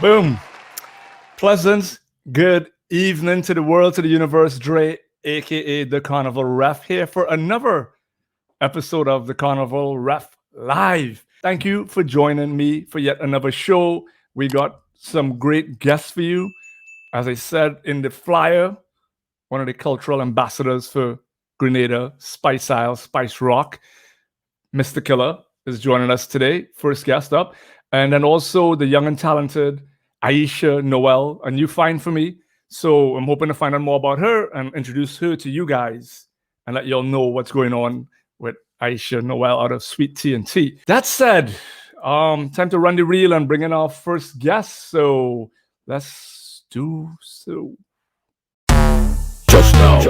Boom. Pleasant, good evening to the world, to the universe. Dre, aka the Carnival Ref, here for another episode of the Carnival Ref Live. Thank you for joining me for yet another show. We got some great guests for you. As I said in the flyer, one of the cultural ambassadors for Grenada, Spice Isle, Spice Rock, Mr. Killa is joining us today, first guest up. And then also the young and talented Aisha Noel, a new find for me. So I'm hoping to find out more about her and introduce her to you guys and let y'all know what's going on with Aisha Noel out of Sweet Tea and Tea. That said, time to run the reel and bring in our first guest. So let's do so. Just now.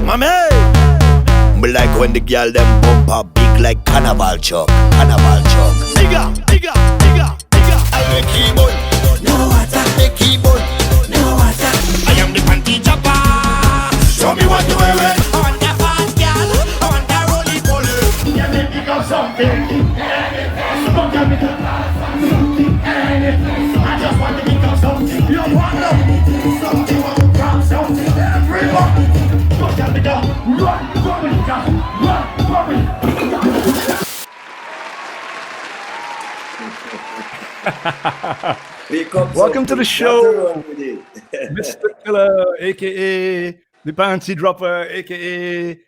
My man! Me like when the girl them bumper big like Carnival truck. Digga. I make keyboard. No attack. Make keyboard. No attack. I am the panty chopper. Show me what you wearing. I want that fast girl. I want that roly poly. Yeah, me pick up something. Smoke a bit of something. I just want to pick up something. You want something? You want to grab something? Everyone. Welcome to the show, Mr. Killa, aka the Panty Dropper, aka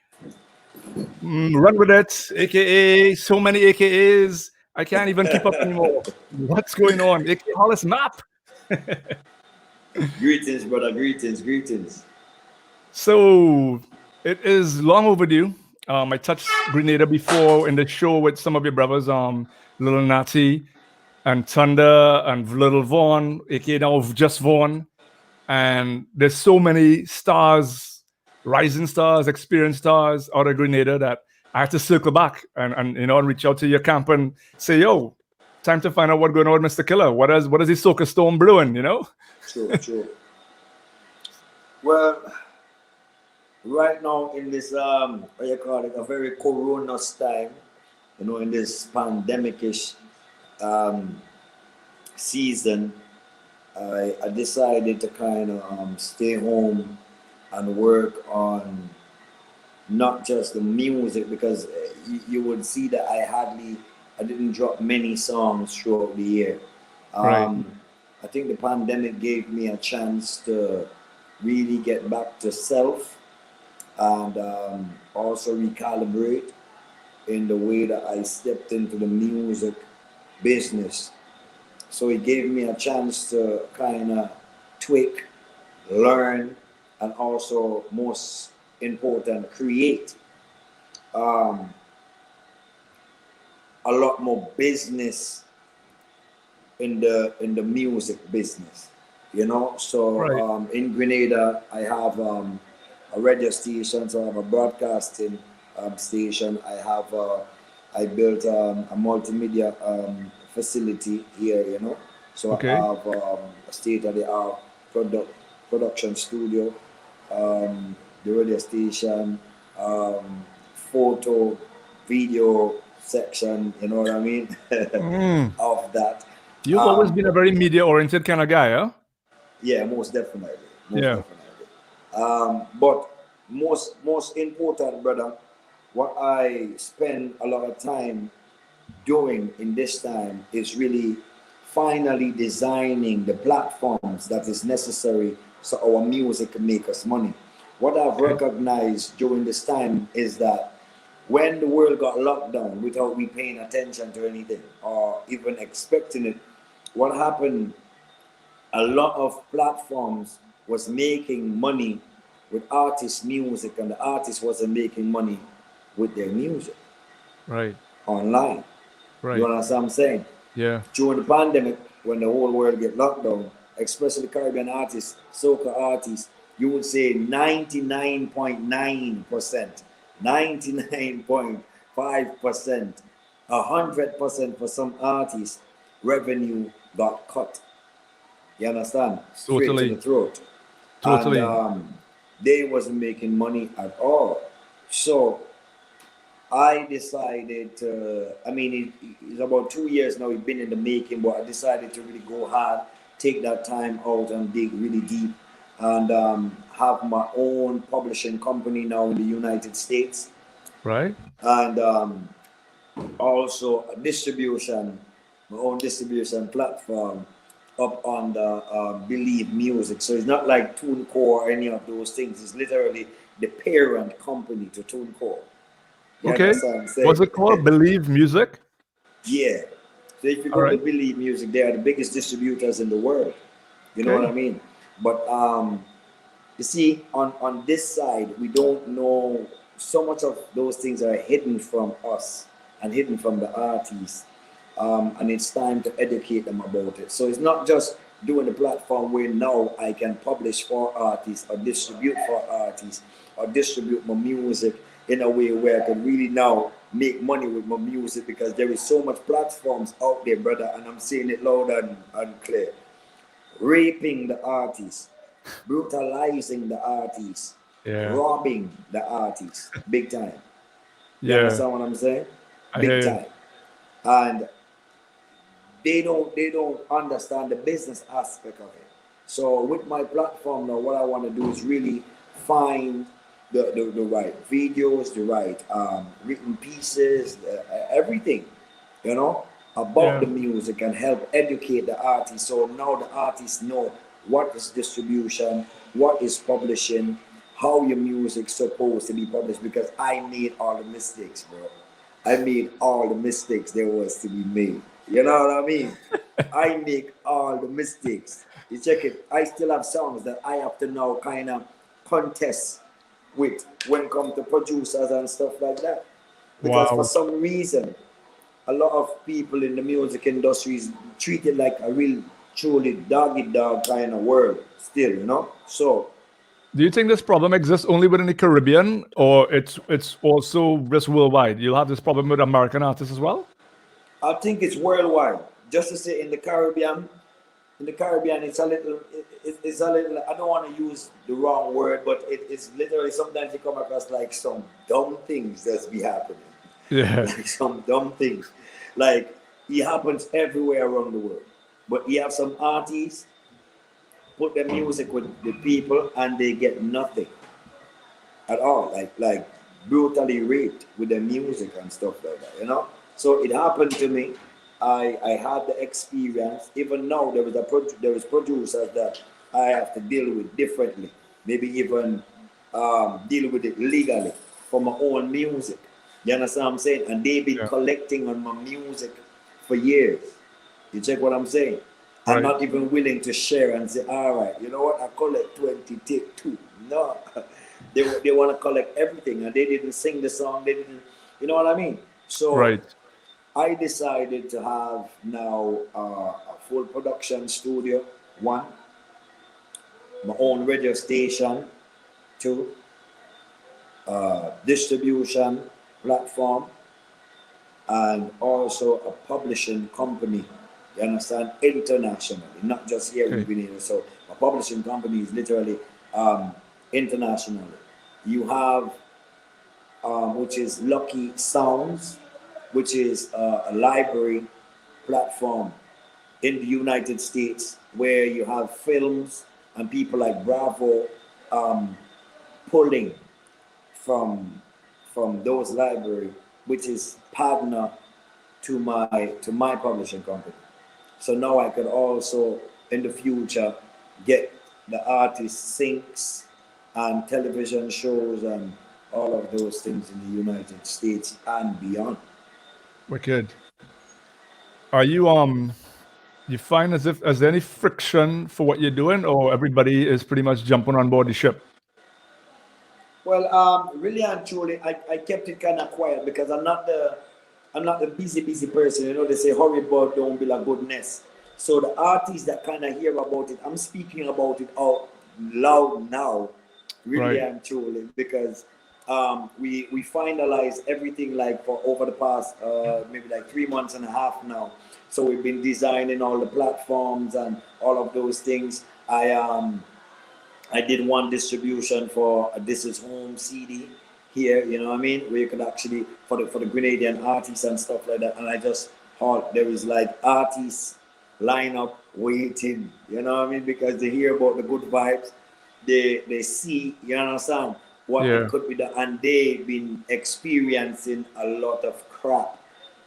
Run With It, aka so many AKAs, I can't even keep up anymore. What's going on? AKA Hollis Map. Greetings, brother. Greetings. So it is long overdue. I touched Grenada before in the show with some of your brothers, Little Natty and Thunder and Little Vaughn, aka now just Vaughn. And there's so many stars, rising stars, experienced stars out of Grenada that I had to circle back and reach out to your camp and say, yo, time to find out what's going on with Mr. Killa. What is this soca storm brewing, True. Well, right now in this what you call it, a very corona time, in this pandemic-ish season, I decided to kind of stay home and work on not just the music, because you would see that I didn't drop many songs throughout the year. Right. I think the pandemic gave me a chance to really get back to self and also recalibrate in the way that I stepped into the music business. So it gave me a chance to kind of tweak, learn, and also, most important, create a lot more business in the music business, So Right. in Grenada, I have a radio station, so I have a broadcasting station. I built a multimedia facility here, So Okay. I have a state-of-the-art production studio, the radio station, photo, video section, you know what I mean, of that. You've always been a very media-oriented kind of guy, huh? Yeah, most definitely. Yeah. But most important, brother, what I spend a lot of time doing in this time is really finally designing the platforms that is necessary so our music can make us money. What I've recognized during this time is that when the world got locked down without we paying attention to anything or even expecting it, what happened, a lot of platforms was making money with artist music, and the artist wasn't making money with their music Right. online. Right. You understand what I'm saying? Yeah. During the pandemic, when the whole world get locked down, especially Caribbean artists, soca artists, you would say 99.9%, 99.5%, 100% for some artists, revenue got cut. You understand? Straight Totally. to the throat. Totally. And they wasn't making money at all. So I decided to, I mean, it's about 2 years now, it's been in the making, but I decided to really go hard, take that time out and dig really deep, and have my own publishing company now in the United States, Right. and also a distribution, my own distribution platform up on the Believe Music. So it's not like TuneCore or any of those things. It's literally the parent company to TuneCore. You Okay. understand what I'm What's saying? it called? Believe Music. Yeah. So if you All go to right. Believe Music, they are the biggest distributors in the world. You know what Okay. I mean? But you see, on this side, we don't know, so much of those things are hidden from us and hidden from the artists. And it's time to educate them about it. So it's not just doing the platform where now I can publish for artists or distribute for artists or distribute my music in a way where I can really now make money with my music, because there is so much platforms out there, brother, and I'm saying it loud and clear. Raping the artist, brutalizing the artist, Yeah. robbing the artist, big time. You Yeah. understand what I'm saying? I Big hear you. time. And they don't understand the business aspect of it. So with my platform now, what I want to do is really find the right videos, the right written pieces, everything, you know, about Yeah. the music, and help educate the artists. So now the artists know what is distribution, what is publishing, how your music's supposed to be published, because I made all the mistakes, bro. I made all the mistakes there was to be made. You know what I mean? I make all the mistakes. You check it. I still have songs that I have to now kind of contest with when it comes to producers and stuff like that. Because for Wow. some reason, a lot of people in the music industry is treated like a real, truly doggy dog kind of world still, you know? So Do you think this problem exists only within the Caribbean, or it's also just worldwide? You'll have this problem with American artists as well. I think it's worldwide. Just to say, in the Caribbean, it's a little. I don't want to use the wrong word, but it's literally sometimes you come across like some dumb things that's be happening, Yeah. like some dumb things, like it happens everywhere around the world. But you have some artists put their music with the people and they get nothing at all, like brutally raped with their music and stuff like that, you know. So it happened to me. I had the experience. Even now, there is producers that I have to deal with differently. Maybe even deal with it legally for my own music. You understand what I'm saying? And they've been Yeah. collecting on my music for years. You check what I'm saying? I'm Right. not even willing to share and say, all right, you know what, I collect 20, take two. No. They want to collect everything, and they didn't sing the song, they didn't, you know what I mean? So Right. I decided to have now a full production studio, one, my own radio station, two, distribution platform, and also a publishing company. You understand? Internationally, not just here in Okay. Grenada. So a publishing company is literally internationally. You have which is Lucky Sounds, which is a library platform in the United States where you have films and people like Bravo um, pulling from those library, which is partner to my publishing company. So now I could also in the future get the artist syncs and television shows and all of those things in the United States and beyond. Wicked. Are you find as if as there any friction for what you're doing, or everybody is pretty much jumping on board the ship? Well, really and truly, I kept it kind of quiet because I'm not the busy person. You know, they say hurry but don't build a good nest. So the artists that kind of hear about it, I'm speaking about it out loud now, really Right. and truly, because we finalized everything like for over the past maybe like 3 months and a half now. So we've been designing all the platforms and all of those things. I did one distribution for a This Is Home CD here, you know what I mean, where you could actually for the Grenadian artists and stuff like that. And I just thought there is like artists lineup waiting, you know what I mean, because they hear about the good vibes, they see, you understand, what it Yeah. could be done, and they've been experiencing a lot of crap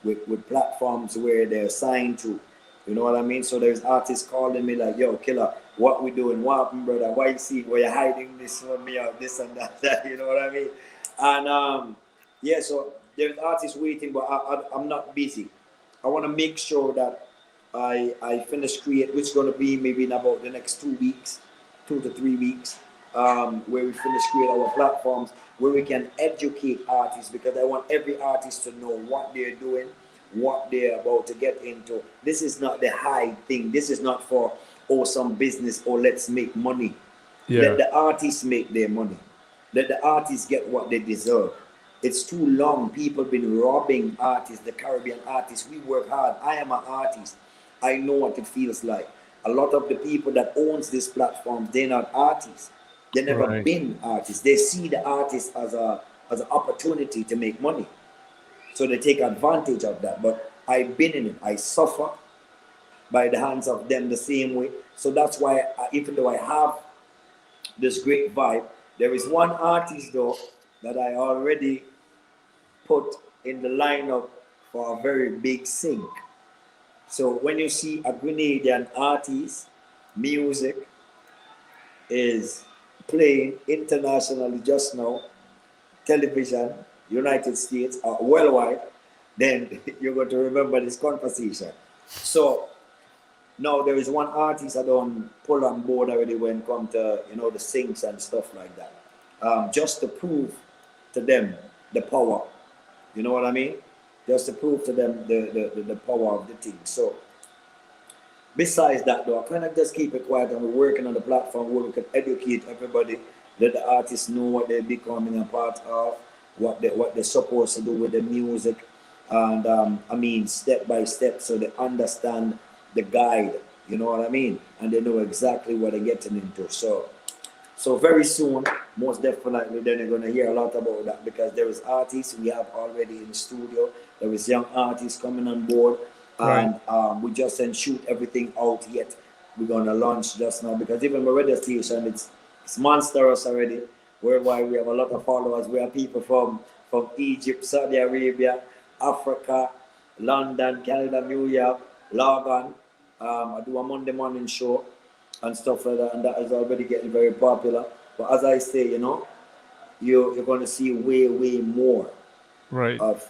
with platforms where they're signed to. You know what I mean? So there's artists calling me like, yo, Killer, what we doing? What happened, brother? Why you see why you hiding this from me or this and that, that, you know what I mean? And yeah, so there's artists waiting, but I'm not busy. I want to make sure that I finish create, which is going to be maybe in about the next 2 weeks, 2 to 3 weeks, where we finish create our platforms where we can educate artists, because I want every artist to know what they're doing, what they're about to get into. This is not the high thing. This is not for some business or let's make money. Yeah. Let the artists make their money. Let the artists get what they deserve. It's too long. People been robbing artists, the Caribbean artists. We work hard. I am an artist. I know what it feels like. A lot of the people that owns this platform, they're not artists. They never Right. been artists. They see the artist as an opportunity to make money. So they take advantage of that. But I've been in it. I suffer by the hands of them the same way. So that's why, even though I have this great vibe, there is one artist though that I already put in the lineup for a very big sync. So when you see a Grenadian artist, music is playing internationally just now, television, United States, worldwide, then you're going to remember this conversation. So now there is one artist I don't pull on board already when it comes to, you know, the syncs and stuff like that. Just to prove to them the power. You know what I mean? Just to prove to them the power of the thing. So besides that though, I kind of just keep it quiet, and we're working on the platform where we can educate everybody, let the artists know what they're becoming a part of, what they're supposed to do with the music, and I mean step by step, so they understand the guide, you know what I mean, and they know exactly what they're getting into. So very soon, most definitely, then you're gonna hear a lot about that, because there is artists we have already in the studio. There is young artists coming on board, Right. and we just didn't shoot everything out yet. We're gonna launch just now, because even my radio station, it's monstrous already. Worldwide, we have a lot of followers. We have people from Egypt, Saudi Arabia, Africa, London, Canada, New York, Logan. I do a Monday morning show and stuff like that, and that is already getting very popular. But as I say, you know, you're going to see way more Right. of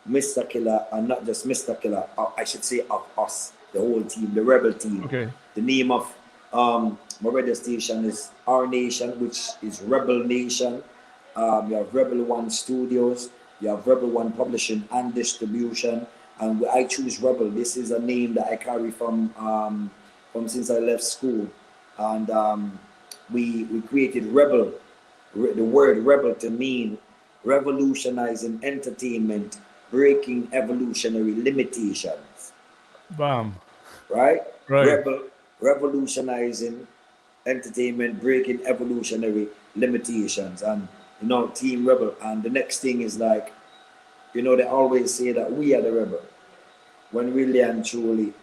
Mr. Killer, and not just Mr. Killer. I should say of us, the whole team, the Rebel team. Okay. The name of my radio station is Our Nation, which is Rebel Nation. You have Rebel One Studios, you have Rebel One Publishing and Distribution, and I choose Rebel. This is a name that I carry from since I left school, and we created Rebel, the word Rebel to mean revolutionizing entertainment, breaking evolutionary limitations. Bam. Right? Right. Revolutionizing entertainment, breaking evolutionary limitations, and you know, Team Rebel. And the next thing is like, you know, they always say that we are the rebel, when really and truly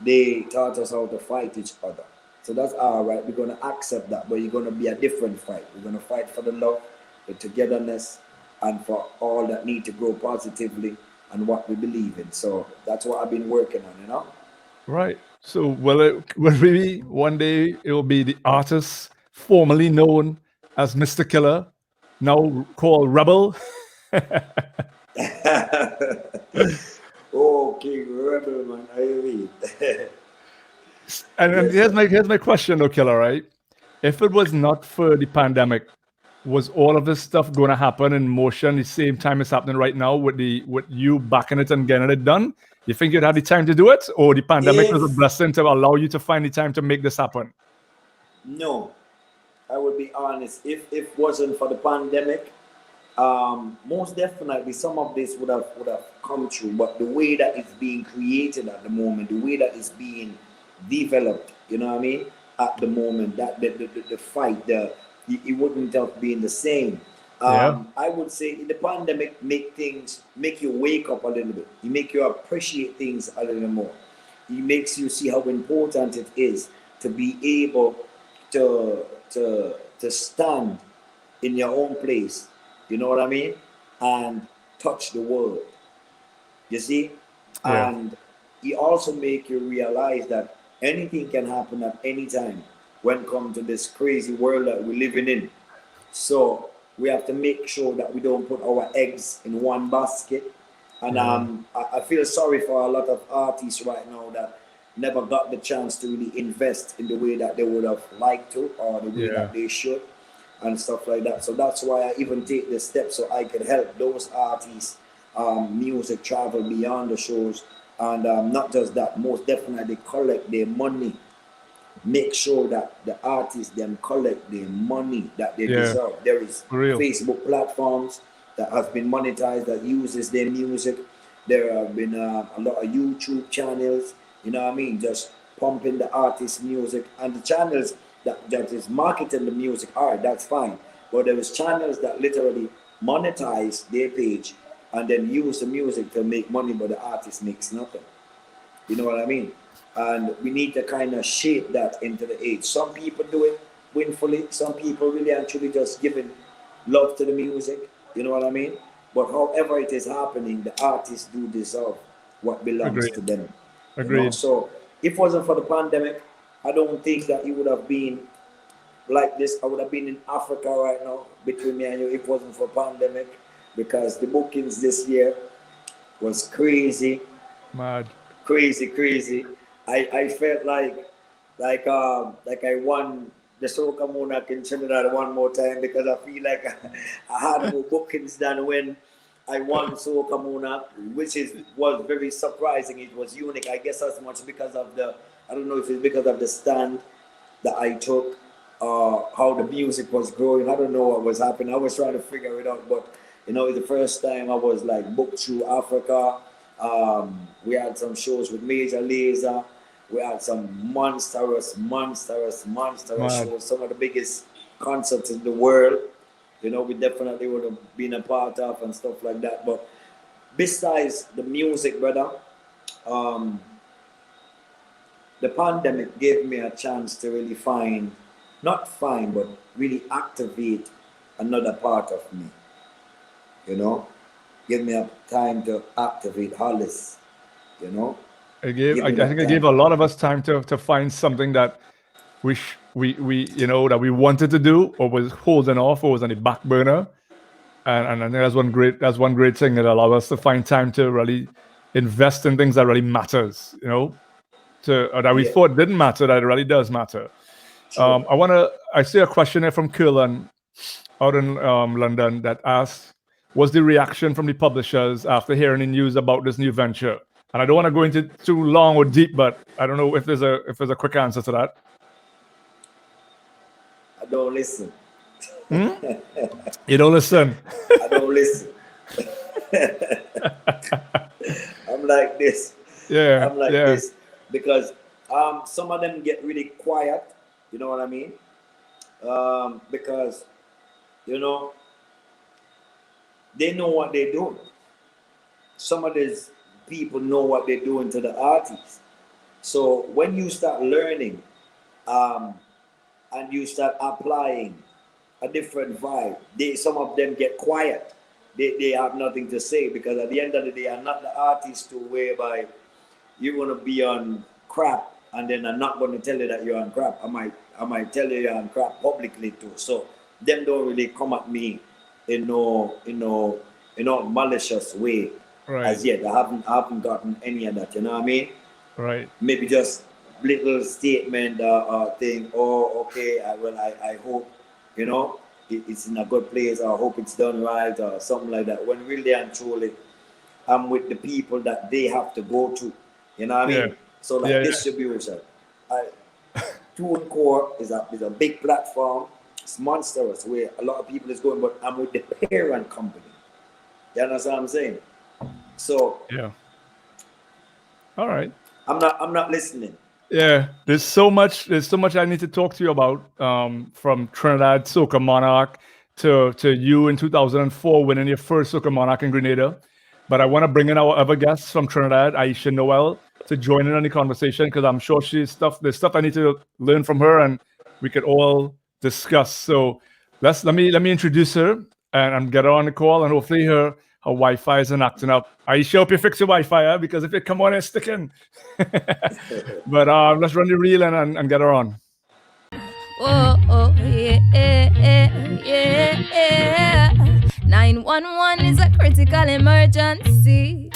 they taught us how to fight each other. So that's all right. We're gonna accept that, but you're gonna be a different fight. We're gonna fight for the love, the togetherness, and for all that need to grow positively and what we believe in. So that's what I've been working on, you know. Right. So will maybe one day it will be the artist formerly known as Mr. Killer, now called Rebel. Oh, King Rebel, man, I mean. And Yes, here's my question, though, Killer. Right? If it was not for the pandemic, was all of this stuff going to happen in motion the same time it's happening right now with you backing it and getting it done? You think you'd have the time to do it, or the pandemic was a if blessing to allow you to find the time to make this happen? no, I would be honest. If it wasn't for the pandemic, most definitely some of this would have come true. But the way that it's being created at the moment, the way that it's being developed, you know what I mean? At the moment, that the fight, it wouldn't have been the same. Yeah. I would say the pandemic make you wake up a little bit. It make you appreciate things a little more. It makes you see how important it is to be able to stand in your own place. You know what I mean? And touch the world. You see? Yeah. And it also make you realize that anything can happen at any time when come to this crazy world that we're living in. So we have to make sure that we don't put our eggs in one basket. And Yeah. I feel sorry for a lot of artists right now that never got the chance to really invest in the way that they would have liked to or the way Yeah. that they should and stuff like that. So that's why I even take the step so I can help those artists music travel beyond the shows. And not just that, most definitely collect their money, make sure that the artists them collect the money that they Yeah. deserve. There is For real. Facebook platforms that has been monetized that uses their music. There have been a lot of YouTube channels, you know what I mean, just pumping the artist music and the channels that is marketing the music. All right, that's fine, but there is channels that literally monetize their page and then use the music to make money, but the artist makes nothing. You know what I mean? And we need to kind of shape that into the age. Some people do it winfully. Some people really actually just giving love to the music. You know what I mean? But however it is happening, the artists do deserve what belongs Agreed. to them. You know? Agreed. So if it wasn't for the pandemic, I don't think that it would have been like this. I would have been in Africa right now between me and you if it wasn't for pandemic because the bookings this year was crazy, Mad. crazy. I felt like I won the Soca Monarch in Trinidad one more time because I feel like I had more bookings than when I won Soca Monarch, which was very surprising. It was unique. I guess as much because of the I don't know if it's because of the stand that I took, how the music was growing. I don't know what was happening. I was trying to figure it out, but it's the first time I was like booked through Africa. We had some shows with Major Lazer. We had some monstrous Mad. shows. Some of the biggest concerts in the world. We definitely would have been a part of and stuff like that. But besides the music, brother, um, the pandemic gave me a chance to really not find, but really activate another part of me. You know, give me a time to activate Hollis. You know, I give me think that it gave time. a lot of us time to find something that we that we wanted to do or was holding off or was on the back burner. And I think that's one great thing that allows us to find time to really invest in things that really matters, to or that we Yeah, thought didn't matter, that it really does matter. true. I see a question here from Killa out in London that asks, "What's the reaction from the publishers after hearing the news about this new venture?" And I don't want to go into too long or deep, but I don't know if there's a quick answer to that. I don't listen. Hmm? You don't listen. I don't listen. I'm like this. Yeah, I'm like yeah, this because some of them get really quiet. You know what I mean? Because you know they know what they're doing. Some of these people know what they're doing to the artists. So when you start learning um, and you start applying a different vibe, some of them get quiet. They have nothing to say because at the end of the day, I'm not the artist to whereby you're gonna be on crap and then I'm not gonna tell you that you're on crap. I might tell you you're on crap publicly too. So them don't really come at me in no malicious way right, as yet. I haven't gotten any of that. You know what I mean? right. Maybe just little statement thing. Oh, okay. I hope it's in a good place. I hope it's done right or something like that. When really and truly, I'm with the people that they have to go to. You know what I Yeah, mean? So like yeah, yeah. distribution. I, TuneCore is a big platform. It's monstrous where a lot of people is going, but I'm with the parent company. You understand what I'm saying? So Yeah. All right. I'm not listening. Yeah, there's so much I need to talk to you about, from Trinidad Soca Monarch to you in 2004 winning your first Soca Monarch in Grenada. But I want to bring in our other guests from Trinidad, Aisha Noel, to join in on the conversation because I'm sure there's stuff I need to learn from her and we could all discuss. So let me introduce her and get her on the call, and hopefully her Wi-Fi isn't acting up. Aisha, hope you fix your Wi-Fi, because if it come on, it's sticking. But let's run the reel and get her on. Oh, yeah. 911 is a critical emergency.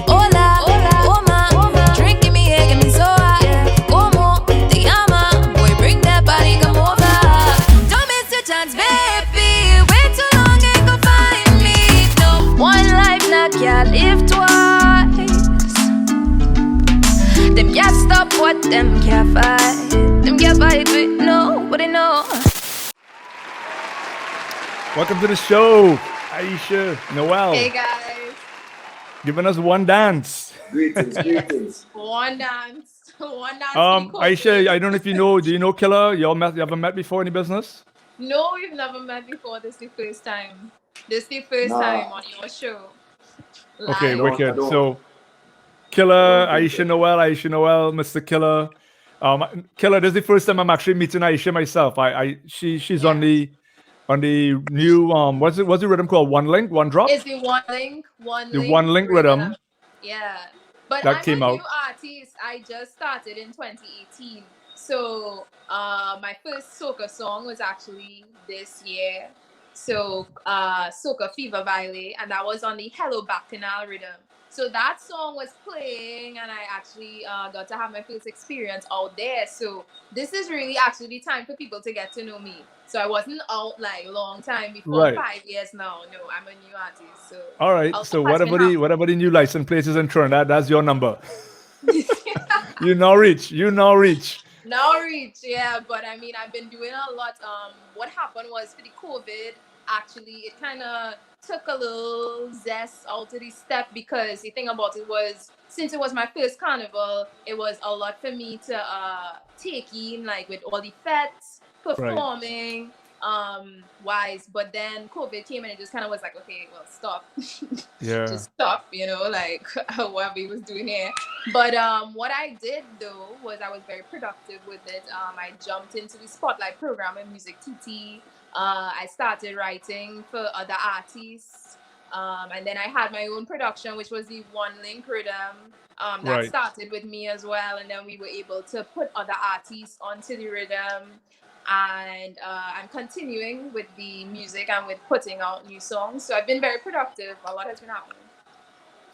Hola, oma, drink, give me a, give me soa. Como te llama? Boy, bring that body, come over. Don't miss your chance, baby. Wait too long, ain't gon' find me. No, one life, not can't live twice. Them can't stop what them can't fight. Them can't fight with nobody, no. Welcome to the show, Aisha Noel. Hey guys. Giving us one dance. Greetings. One dance. Aisha, I don't know if you know. Do you know Killa? You ever met before in the business? No, we've never met before. This is the first time. This is the first time on your show. Okay, Live. wicked. So, Killa, Aisha Noel, Mr. Killa. Killa, this is the first time I'm actually meeting Aisha myself. She's on the new what's the rhythm called? One Link, One Drop? It's the one link rhythm. Yeah. But That I'm came a out. new artist. I just started in 2018. So my first soca song was actually this year. So Soca Fever Valley, and that was on the Hello Bacchanal rhythm. So that song was playing, and I actually got to have my first experience out there. So this is really actually the time for people to get to know me. So I wasn't out like long time before, Right. 5 years now. No, I'm a new artist. So All right. I'll So pass me whatever the new license places in Trinidad, that's your number. You now reach. Now reach, yeah. But I mean, I've been doing a lot. What happened was for the COVID, actually, it kind of took a little zest out of the step, because the thing about it was, since it was my first carnival, it was a lot for me to take in, like with all the fetes, performing, wise. But then COVID came and it just kind of was like, okay, well, stop. Yeah. Just stop, like what we was doing here. But what I did though was I was very productive with it. I jumped into the Spotlight program in Music TT. I started writing for other artists, and then I had my own production, which was the One Link rhythm. That started with me as well, and then we were able to put other artists onto the rhythm. And I'm continuing with the music and with putting out new songs. So I've been very productive. A lot has been happening.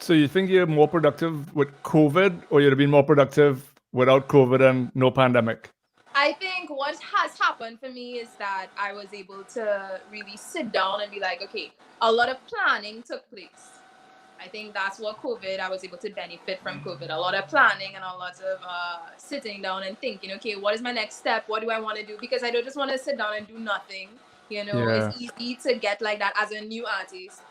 So you think you're more productive with COVID, or you'd have been more productive without COVID and no pandemic? I think what has happened for me is that I was able to really sit down and be like, okay, a lot of planning took place. I think that's what COVID, I was able to benefit from COVID. A lot of planning and a lot of sitting down and thinking, okay, what is my next step? What do I want to do? Because I don't just want to sit down and do nothing. It's easy to get like that as a new artist.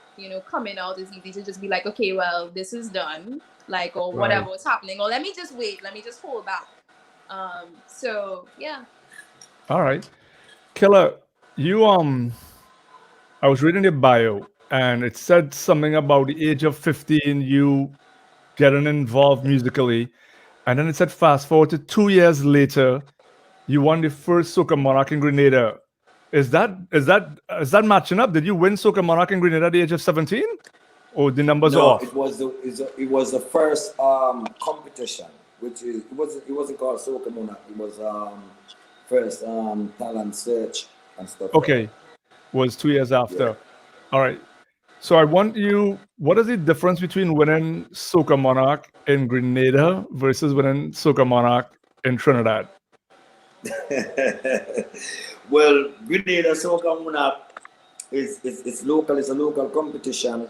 Coming out is easy to just be like, okay, well, this is done. Like, or whatever is happening. Or let me just wait. Let me just hold back. So, yeah. All right. Killa, you, I was reading your bio, and it said something about the age of 15, you getting involved musically. And then it said fast forward to 2 years later, you won the first Soca Monarch in Grenada. Is that matching up? Did you win Soca Monarch in Grenada at the age of 17? Or the numbers are off? It was the first competition, which it wasn't called Soca Monarch. It was first talent search and stuff. Okay, was 2 years after. Yeah. All right. So I want you, what is the difference between winning Soca Monarch in Grenada versus winning Soca Monarch in Trinidad? Well, Grenada Soca Monarch it's local. It's a local competition.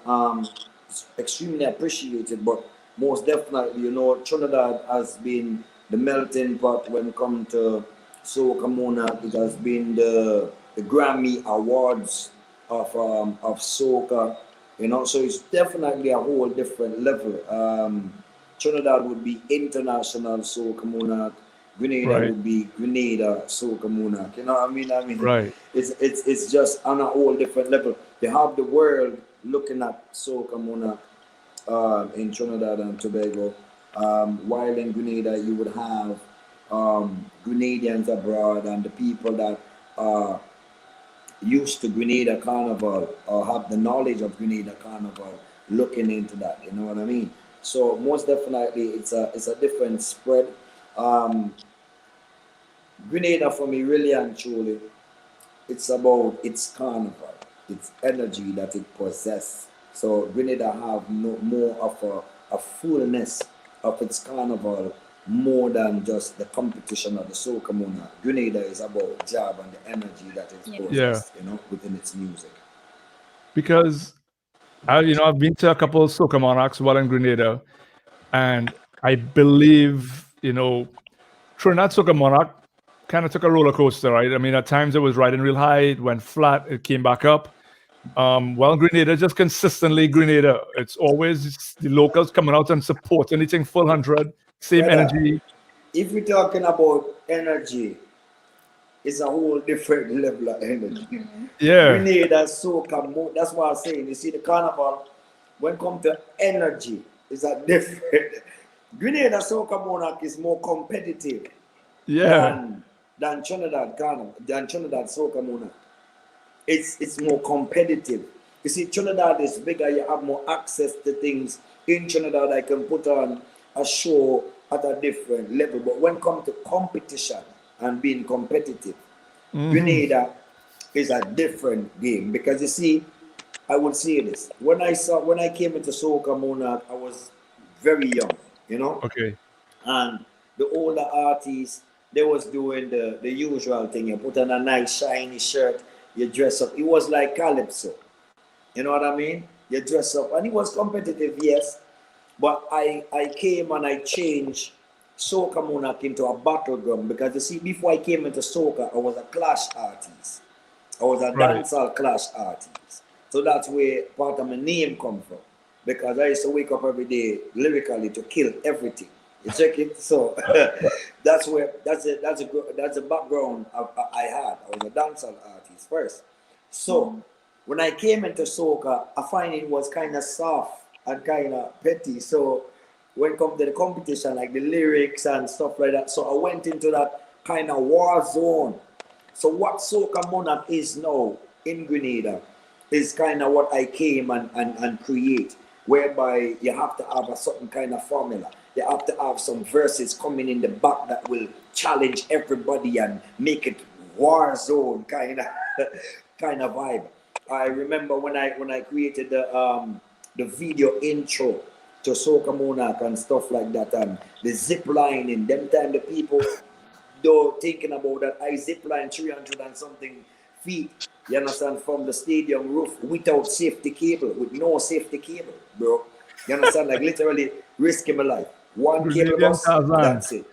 It's extremely appreciated, but most definitely, Trinidad has been the melting pot when it comes to Soca Monarch. It has been the Grammy Awards of soca, so it's definitely a whole different level. Trinidad would be international Soca Monarch. Grenada Right. would be Grenada Soca Monarch. You know what I mean? Right. It's just on a whole different level. You have the world looking at Soca Monarch in Trinidad and Tobago. While in Grenada, you would have Grenadians abroad and the people that are used to Grenada Carnival or have the knowledge of Grenada Carnival looking into that. You know what I mean? So most definitely, it's a different spread. Um, Grenada for me, really and truly, it's about its carnival, its energy that it possesses. So Grenada have more of a fullness of its carnival more than just the competition of the soca monarch. Grenada is about job and the energy that it Yeah. possesses, within its music. Because I've been to a couple of Soca Monarchs while in Grenada, and I believe, Trinidad Soca Monarch kind of took a roller coaster, right? I mean, at times it was riding real high, it went flat, it came back up. Well, Grenada just consistently Grenada. It's always the locals coming out and support anything full 100, same Brother, energy. if we're talking about energy, it's a whole different level of energy. Yeah, Grenada, soca, that's what I'm saying. You see, the carnival, when it comes to energy, is a different. Grenada soca monarch is more competitive yeah, than Trinidad Carnival, than Trinidad soca monarch. It's more competitive. You see, Trinidad is bigger. You have more access to things in Trinidad. I can put on a show at a different level. But when it comes to competition and being competitive, Grenada is a different game because you see, I would say this when I came into Soca Monarch, I was very young, okay, and the older artists they was doing the usual thing. You put on a nice shiny shirt, you dress up. It was like calypso, you know what I mean? You dress up, and it was competitive, yes. But I came and I changed Soca Monarch into a battleground because you see, before I came into Soca, I was a clash artist. I was a right. dancehall clash artist. So that's where part of my name come from. Because I used to wake up every day lyrically to kill everything. You check it? So that's a background I had. I was a dancehall artist first. So when I came into soca, I find it was kind of soft and kind of petty. So when it comes to the competition, like the lyrics and stuff like that, so I went into that kind of war zone. So what Soca Monarch is now in Grenada is kind of what I came and create, whereby you have to have a certain kind of formula. You have to have some verses coming in the back that will challenge everybody and make it war zone kind of kind of vibe. I remember when I created the video intro to Soca Monarch and stuff like that, and the zip line in them time the people though thinking about that I zip line 300 and something feet, you understand, from the stadium roof without safety cable, with no safety cable, bro. You understand, like literally risking my life. One cable Brazilian bus, Tarzan. that's it.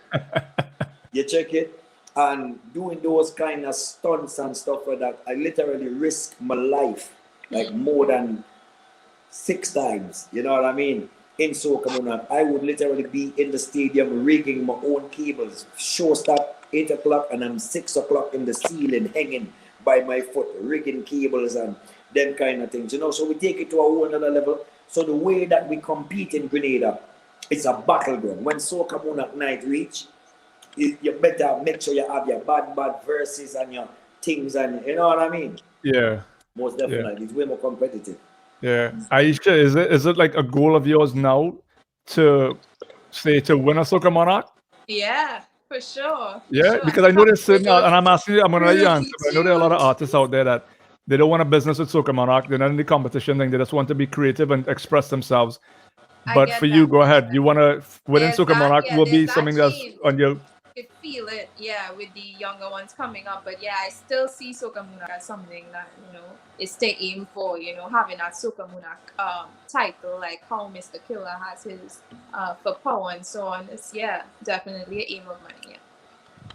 You check it, and doing those kind of stunts and stuff like that, I literally risk my life like more than 6 times. You know what I mean? In Soca Monarch, I would literally be in the stadium rigging my own cables. Show start 8 o'clock and I'm 6 o'clock in the ceiling hanging by my foot, rigging cables and them kind of things. So we take it to a whole another level. So the way that we compete in Grenada, it's a battleground. When Soca Monarch night reach, you better make sure you have your bad verses and your things, and you know what I mean? Yeah, Most yeah, definitely, it's way more competitive. yeah. Aisha, is it like a goal of yours now to to win a Soca Monarch? Yeah, for sure. For Yeah, sure. because I know there's With certain, those and I'm asking you, I'm gonna let you answer, groovy but I know there are a lot of tunes. artists out there that they don't want a business with Soca Monarch. They're not in the competition thing. They just want to be creative and express themselves. I But for get you, that. go I get ahead. that. You want to within There's Soca that, Monarch yeah, will there's be that something that's change. on your. Could feel it, yeah, with the younger ones coming up. But yeah, I still see Soca Monarch as something that, is to aim for, having that Soca Monarch title, like how Mr. Killa has his for power and so on. It's, yeah, definitely an aim of mine, yeah.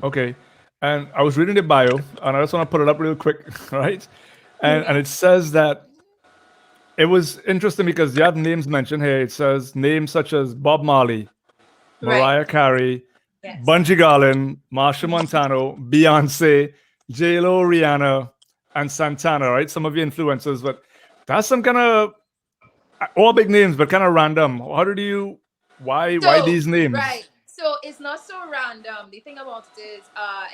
Okay, and I was reading the bio, and I just want to put it up real quick, right? And it says that it was interesting because you have names mentioned here. It says names such as Bob Marley, Right. Mariah Carey, Yes. Bungie Garlin, Marsha Montano, Beyonce, J-Lo, Rihanna, and Santana, right? Some of your influencers, but that's some kind of all big names, but kind of random. How did you? Why So, these names? right. So it's not so random. The thing about it is,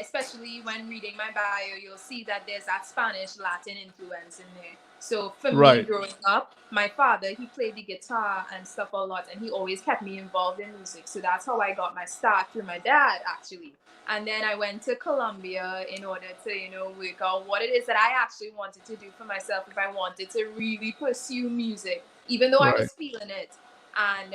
especially when reading my bio, you'll see that there's that Spanish Latin influence in there. So for me, Right. growing up, my father, he played the guitar and stuff a lot, and he always kept me involved in music. So that's how I got my start through my dad, actually. And then I went to Colombia in order to, work out what it is that I actually wanted to do for myself if I wanted to really pursue music, even though I Right. was feeling it. And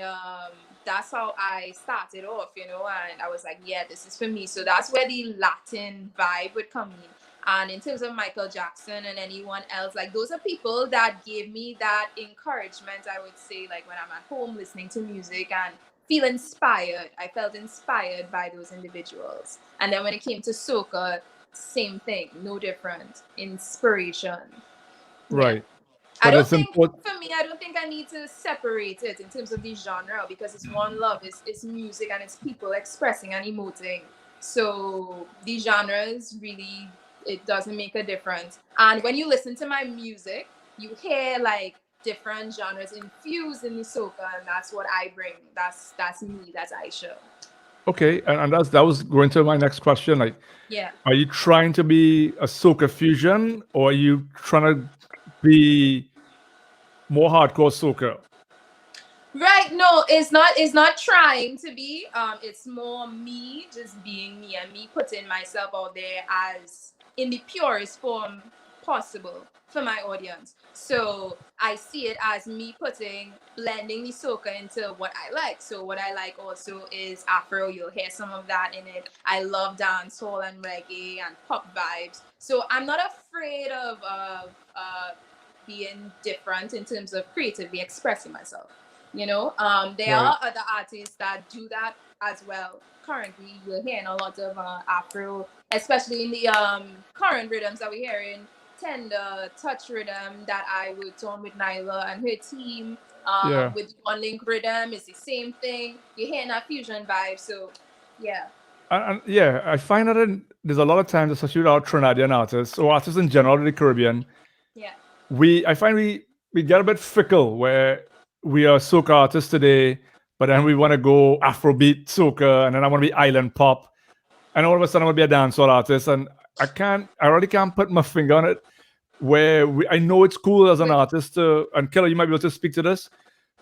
that's how I started off, and I was like, yeah, this is for me. So that's where the Latin vibe would come in. And in terms of Michael Jackson and anyone else, like those are people that gave me that encouragement, I would say, like when I'm at home listening to music and feel inspired. I felt inspired by those individuals. And then when it came to soca, same thing, no different. Inspiration. Right. I But don't it's think, important. for me, I don't think I need to separate it in terms of the genre because it's one love, it's music and it's people expressing and emoting. So the genres really, it doesn't make a difference. And when you listen to my music, you hear like different genres infused in the soca, and that's what I bring. That's me. That's Aisha. Okay, and that was going to my next question. Like, Yeah. are you trying to be a soca fusion, or are you trying to be more hardcore soca? Right. No, it's not trying to be. It's more me just being me and me putting myself out there as in the purest form possible for my audience. So I see it as me blending the soca into what I like. So what I like also is Afro. You'll hear some of that in it. I love dancehall and reggae and pop vibes. So I'm not afraid of being different in terms of creatively expressing myself. There Right. are other artists that do that as well. Currently, you're hearing a lot of Afro, especially in the current rhythms that we're hearing, tender touch rhythm that I worked on with Nyla and her team. Yeah. With One Link rhythm, it's the same thing. You're hearing that fusion vibe, so yeah. And yeah, I find that there's a lot of times, especially with our Trinidadian artists or artists in general in the Caribbean, Yeah. I find we get a bit fickle where we are soca artists today, but then we want to go Afrobeat soca, and then I want to be island pop, and all of a sudden I want to be a dancehall artist, and I really can't put my finger on it. Where I know it's cool as an artist to, and Killa, you might be able to speak to this,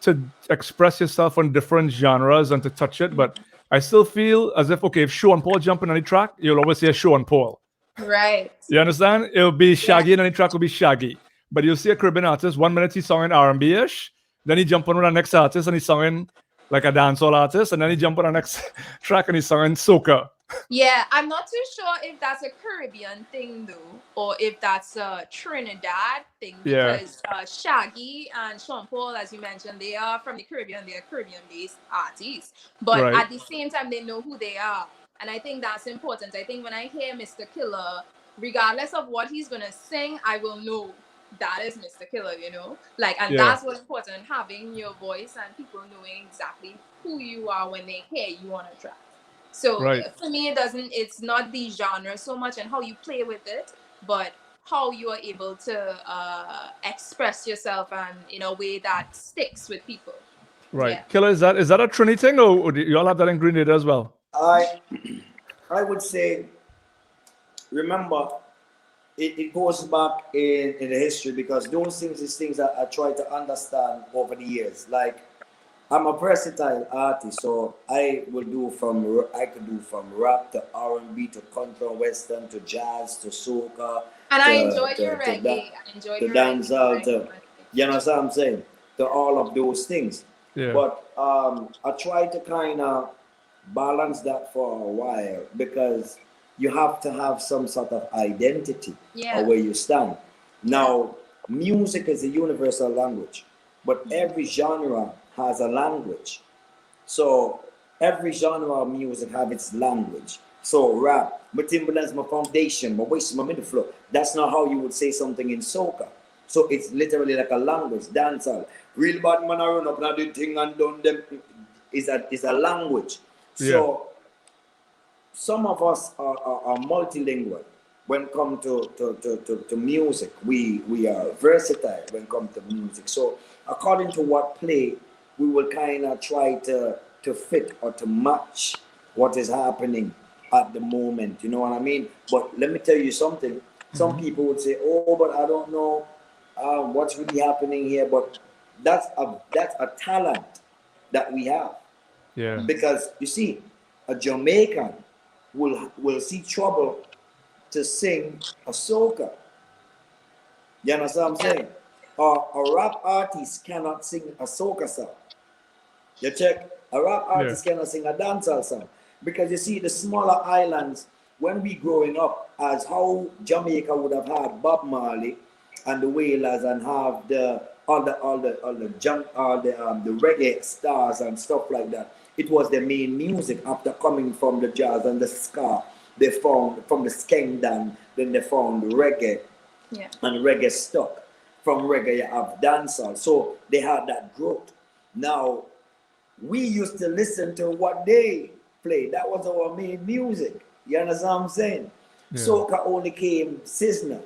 to express yourself on different genres and to touch it, but I still feel as if, okay, if Sean Paul jumping on the track, you'll always hear Sean Paul. Right. You understand? It'll be Shaggy, Yeah. and any track will be Shaggy. But you'll see a Caribbean artist, 1 minute he's singing R&B-ish, then he jump on with the next artist and he's singing like a dancehall artist, and then he jump on the next track and he's singing soca. Yeah, I'm not too sure if that's a Caribbean thing though, or if that's a Trinidad thing Yeah. because Shaggy and Sean Paul, as you mentioned, they are from the Caribbean. They are Caribbean-based artists, but Right. at the same time, they know who they are, and I think that's important. I think when I hear Mr. Killa, regardless of what he's gonna sing, I will know that is Mr. Killa. And Yeah. that's what's important: having your voice and people knowing exactly who you are when they hear you on a track. So Right. for me, it's not the genre so much and how you play with it, but how you are able to express yourself and in a way that sticks with people. Right. Yeah. Killa, is that a Trini thing, or do you all have that in Grenada as well? I would say, remember, it goes back in the history because those things is things that I try to understand over the years. Like, I'm a versatile artist, so I could do from rap to R&B to country, western to jazz to soca. And to, I enjoyed to, your to, reggae. da- I enjoyed to your dancehall, reggae. you know what I'm saying? To all of those things. Yeah. But I try to kind of balance that for a while because you have to have some sort of identity Yeah. of where you stand. Now, music is a universal language, but every genre has a language. So every genre of music have its language. So rap, my Timberland's my foundation, my waist, my middle flow. That's not how you would say something in soca. So it's literally like a language, dancehall. Real bad man I run up and do thing and done them is a language. So some of us are multilingual when it comes to music. We are versatile when it comes to music. So according to what play, we will kind of try to fit or to match what is happening at the moment. You know what I mean? But let me tell you something. Some people would say, "Oh, but I don't know what's really happening here." But that's a talent that we have. Yeah. Because you see, a Jamaican will see trouble to sing a soca. You understand what I'm saying? A rap artist cannot sing a soca song. You check, a rap Yeah. artist cannot sing a dancehall song. Because you see, the smaller islands, when we growing up, as how Jamaica would have had Bob Marley and the Wailers and have the the reggae stars and stuff like that. It was the main music after coming from the jazz and the ska. They found from the skengdan, then they found reggae, Yeah. and reggae stuck. From reggae, you have dancehall. So they had that growth. Now, we used to listen to what they played. That was our main music. You understand what I'm saying? Yeah. Soca only came seasonal.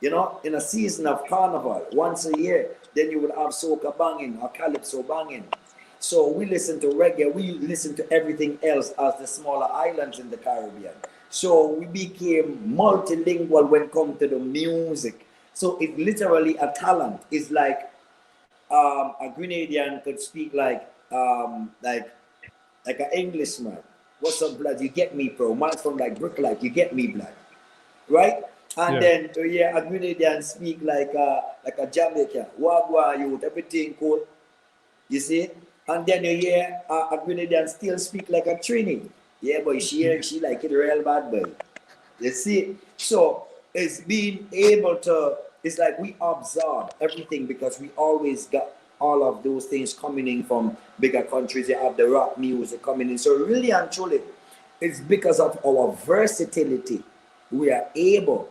You know, in a season of carnival, once a year, then you would have soca banging or calypso banging. So we listen to reggae, we listen to everything else as the smaller islands in the Caribbean. So we became multilingual when it comes to the music. So it's literally a talent. It's like a Grenadian could speak like an Englishman. What's up, blood? You get me, bro. Man's from like Bricklight. You get me, blood. Right? And Yeah. then to hear a Grenadian speak like a Jamaican. Wagwa youth, everything cool. You see? And then you hear a Grenadian still speak like a Trini. Yeah, but she like it real bad, boy. You see? So it's being able to, it's like we absorb everything because we always got all of those things coming in from bigger countries. You have the rock music coming in. So really and truly, it's because of our versatility we are able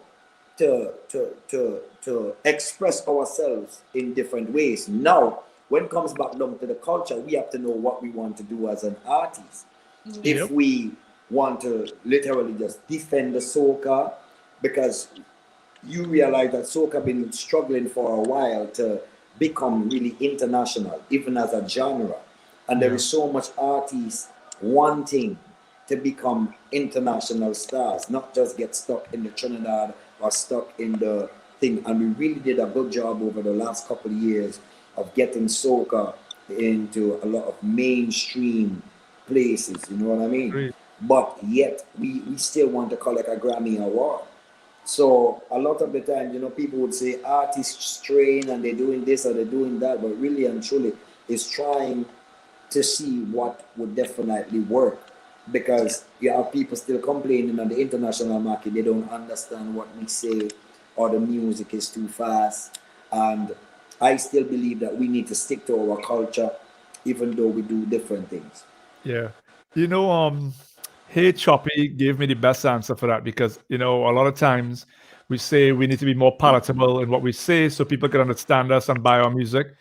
to express ourselves in different ways. Now, when it comes back down to the culture, we have to know what we want to do as an artist. If Yep. we want to literally just defend the soca, because you realize that soca been struggling for a while to become really international, even as a genre. And there Yeah. is so much artists wanting to become international stars, not just get stuck in the Trinidad or stuck in the thing. And we really did a good job over the last couple of years of getting soca into a lot of mainstream places, you know what I mean? Great. But yet we still want to collect a Grammy award. So a lot of the time, you know, people would say artists strain and they're doing this or they're doing that, but really and truly is trying to see what would definitely work. Because you have people still complaining on the international market, they don't understand what we say or the music is too fast. And I still believe that we need to stick to our culture, even though we do different things. Yeah. You know, Hey Choppy gave me the best answer for that because, you know, a lot of times we say we need to be more palatable in what we say so people can understand us and buy our music.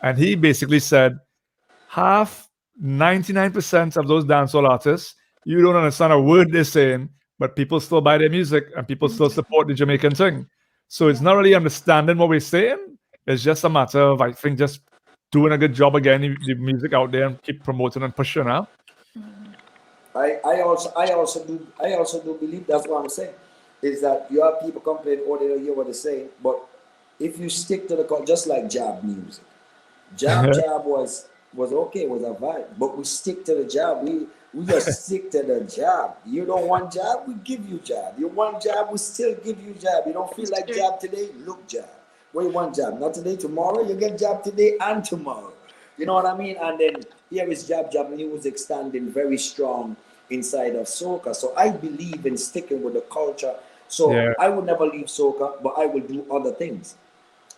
And he basically said, half, 99% of those dancehall artists, you don't understand a word they're saying, but people still buy their music and people still support the Jamaican thing. So it's not really understanding what we're saying. It's just a matter of, I think, just doing a good job of getting the music out there and keep promoting and pushing out. I also do believe that's what I'm saying. Is that you have people complain, oh, they don't hear what they're saying. But if you stick to the just like jab music. Jab was okay, was a vibe. But we stick to the jab. We just stick to the jab. You don't want jab, we give you jab. You want jab, we still give you jab. You don't feel like jab today, look jab. Where you want jab? Not today, tomorrow, you get jab today and tomorrow. You know what I mean? And then here is jab music standing very strong inside of soca. So I believe in sticking with the culture. So Yeah. I would never leave soca, but I will do other things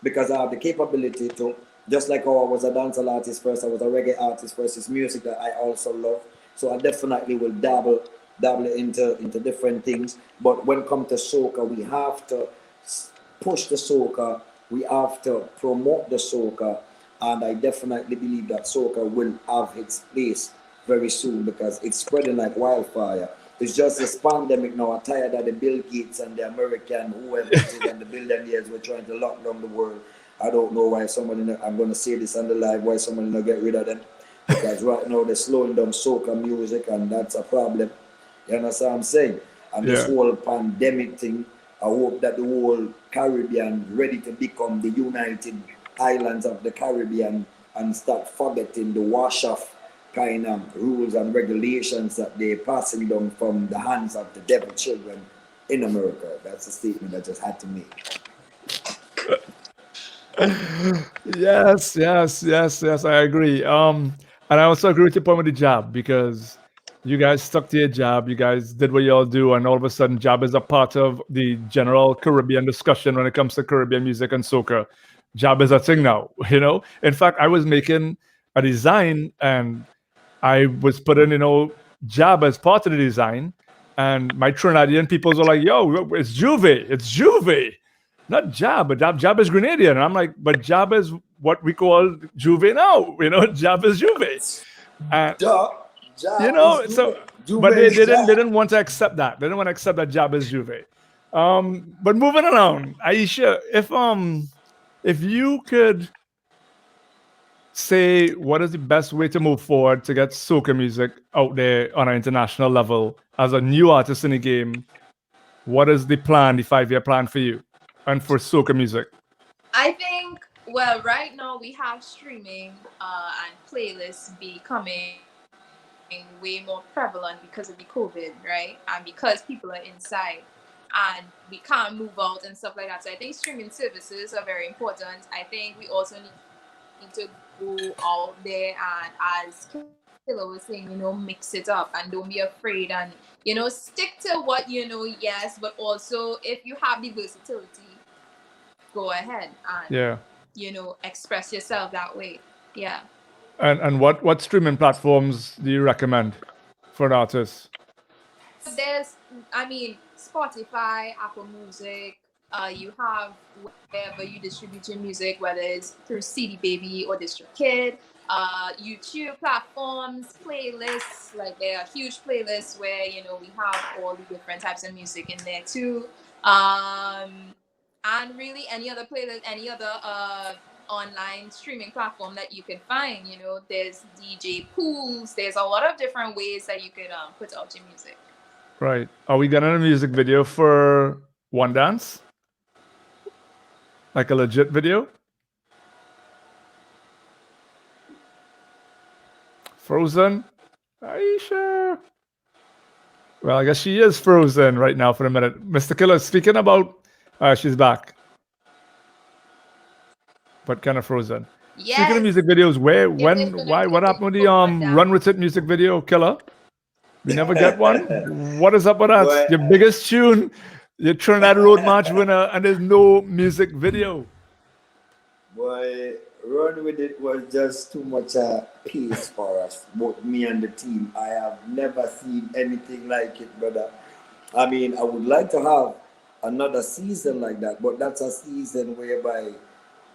because I have the capability to. Just like how I was a dancehall artist first, I was a reggae artist first. It's music that I also love. So I definitely will dabble into different things. But when it comes to soca, we have to push the soca. We have to promote the soca. And I definitely believe that soca will have its place very soon because it's spreading like wildfire. It's just this pandemic now. I'm tired of the Bill Gates and the American, whoever it is, and the billionaires were trying to lock down the world. I don't know why somebody, I'm going to say this on the live, why somebody not get rid of them. Because right now they're slowing down soca music, and that's a problem. You understand what I'm saying? And this whole pandemic thing, I hope that the whole Caribbean ready to become the United Islands of the Caribbean and start forgetting the wash-off kind of rules and regulations that they're passing down from the hands of the devil children in America. That's a statement I just had to make. Yes, I agree. And I also agree with your point with the jab, because you guys stuck to your jab, you guys did what y'all do, and all of a sudden jab is a part of the general Caribbean discussion when it comes to Caribbean music and soca. Jab is a thing now, you know. In fact, I was making a design and I was putting, jab as part of the design, and my Trinidadian peoples were like, yo, it's Juve, not jab, but jab is Grenadian. And I'm like, but jab is what we call Juve now, jab is Juve. And, so, but they didn't want to accept that. They didn't want to accept that jab is Juve. But moving around, Aisha, if you could say what is the best way to move forward to get soca music out there on an international level as a new artist in the game, what is the plan, the 5-year plan for you and for soca music? I think, well, right now we have streaming and playlists becoming way more prevalent because of the COVID, right? And because people are inside and we can't move out and stuff like that. So I think streaming services are very important. I think we also need to go out there and, as Killa was saying, mix it up and don't be afraid and, stick to what you know, yes, but also if you have the versatility, go ahead and, express yourself that way. Yeah. And what streaming platforms do you recommend for an artist? There's, Spotify, Apple Music, you have wherever you distribute your music, whether it's through CD Baby or DistroKid, YouTube platforms, playlists, like there are huge playlists where, we have all the different types of music in there too. And really any other playlist, any other online streaming platform that you can find, there's DJ pools, there's a lot of different ways that you could put out your music. Right. Are we getting a music video for One Dance? Like a legit video? Frozen? Aisha? Well, I guess she is frozen right now for a minute. Mr. Killa, speaking about... she's back. But kind of frozen. Yes. Speaking of music videos, where, when, why, what happened with the Run With It music video, Killa? We never get one? What is up with that? Boy, Your biggest tune, your Trinidad Road March winner, and there's no music video. Boy, Run With It was just too much pace for us, both me and the team. I have never seen anything like it, brother. I would like to have another season like that, but that's a season whereby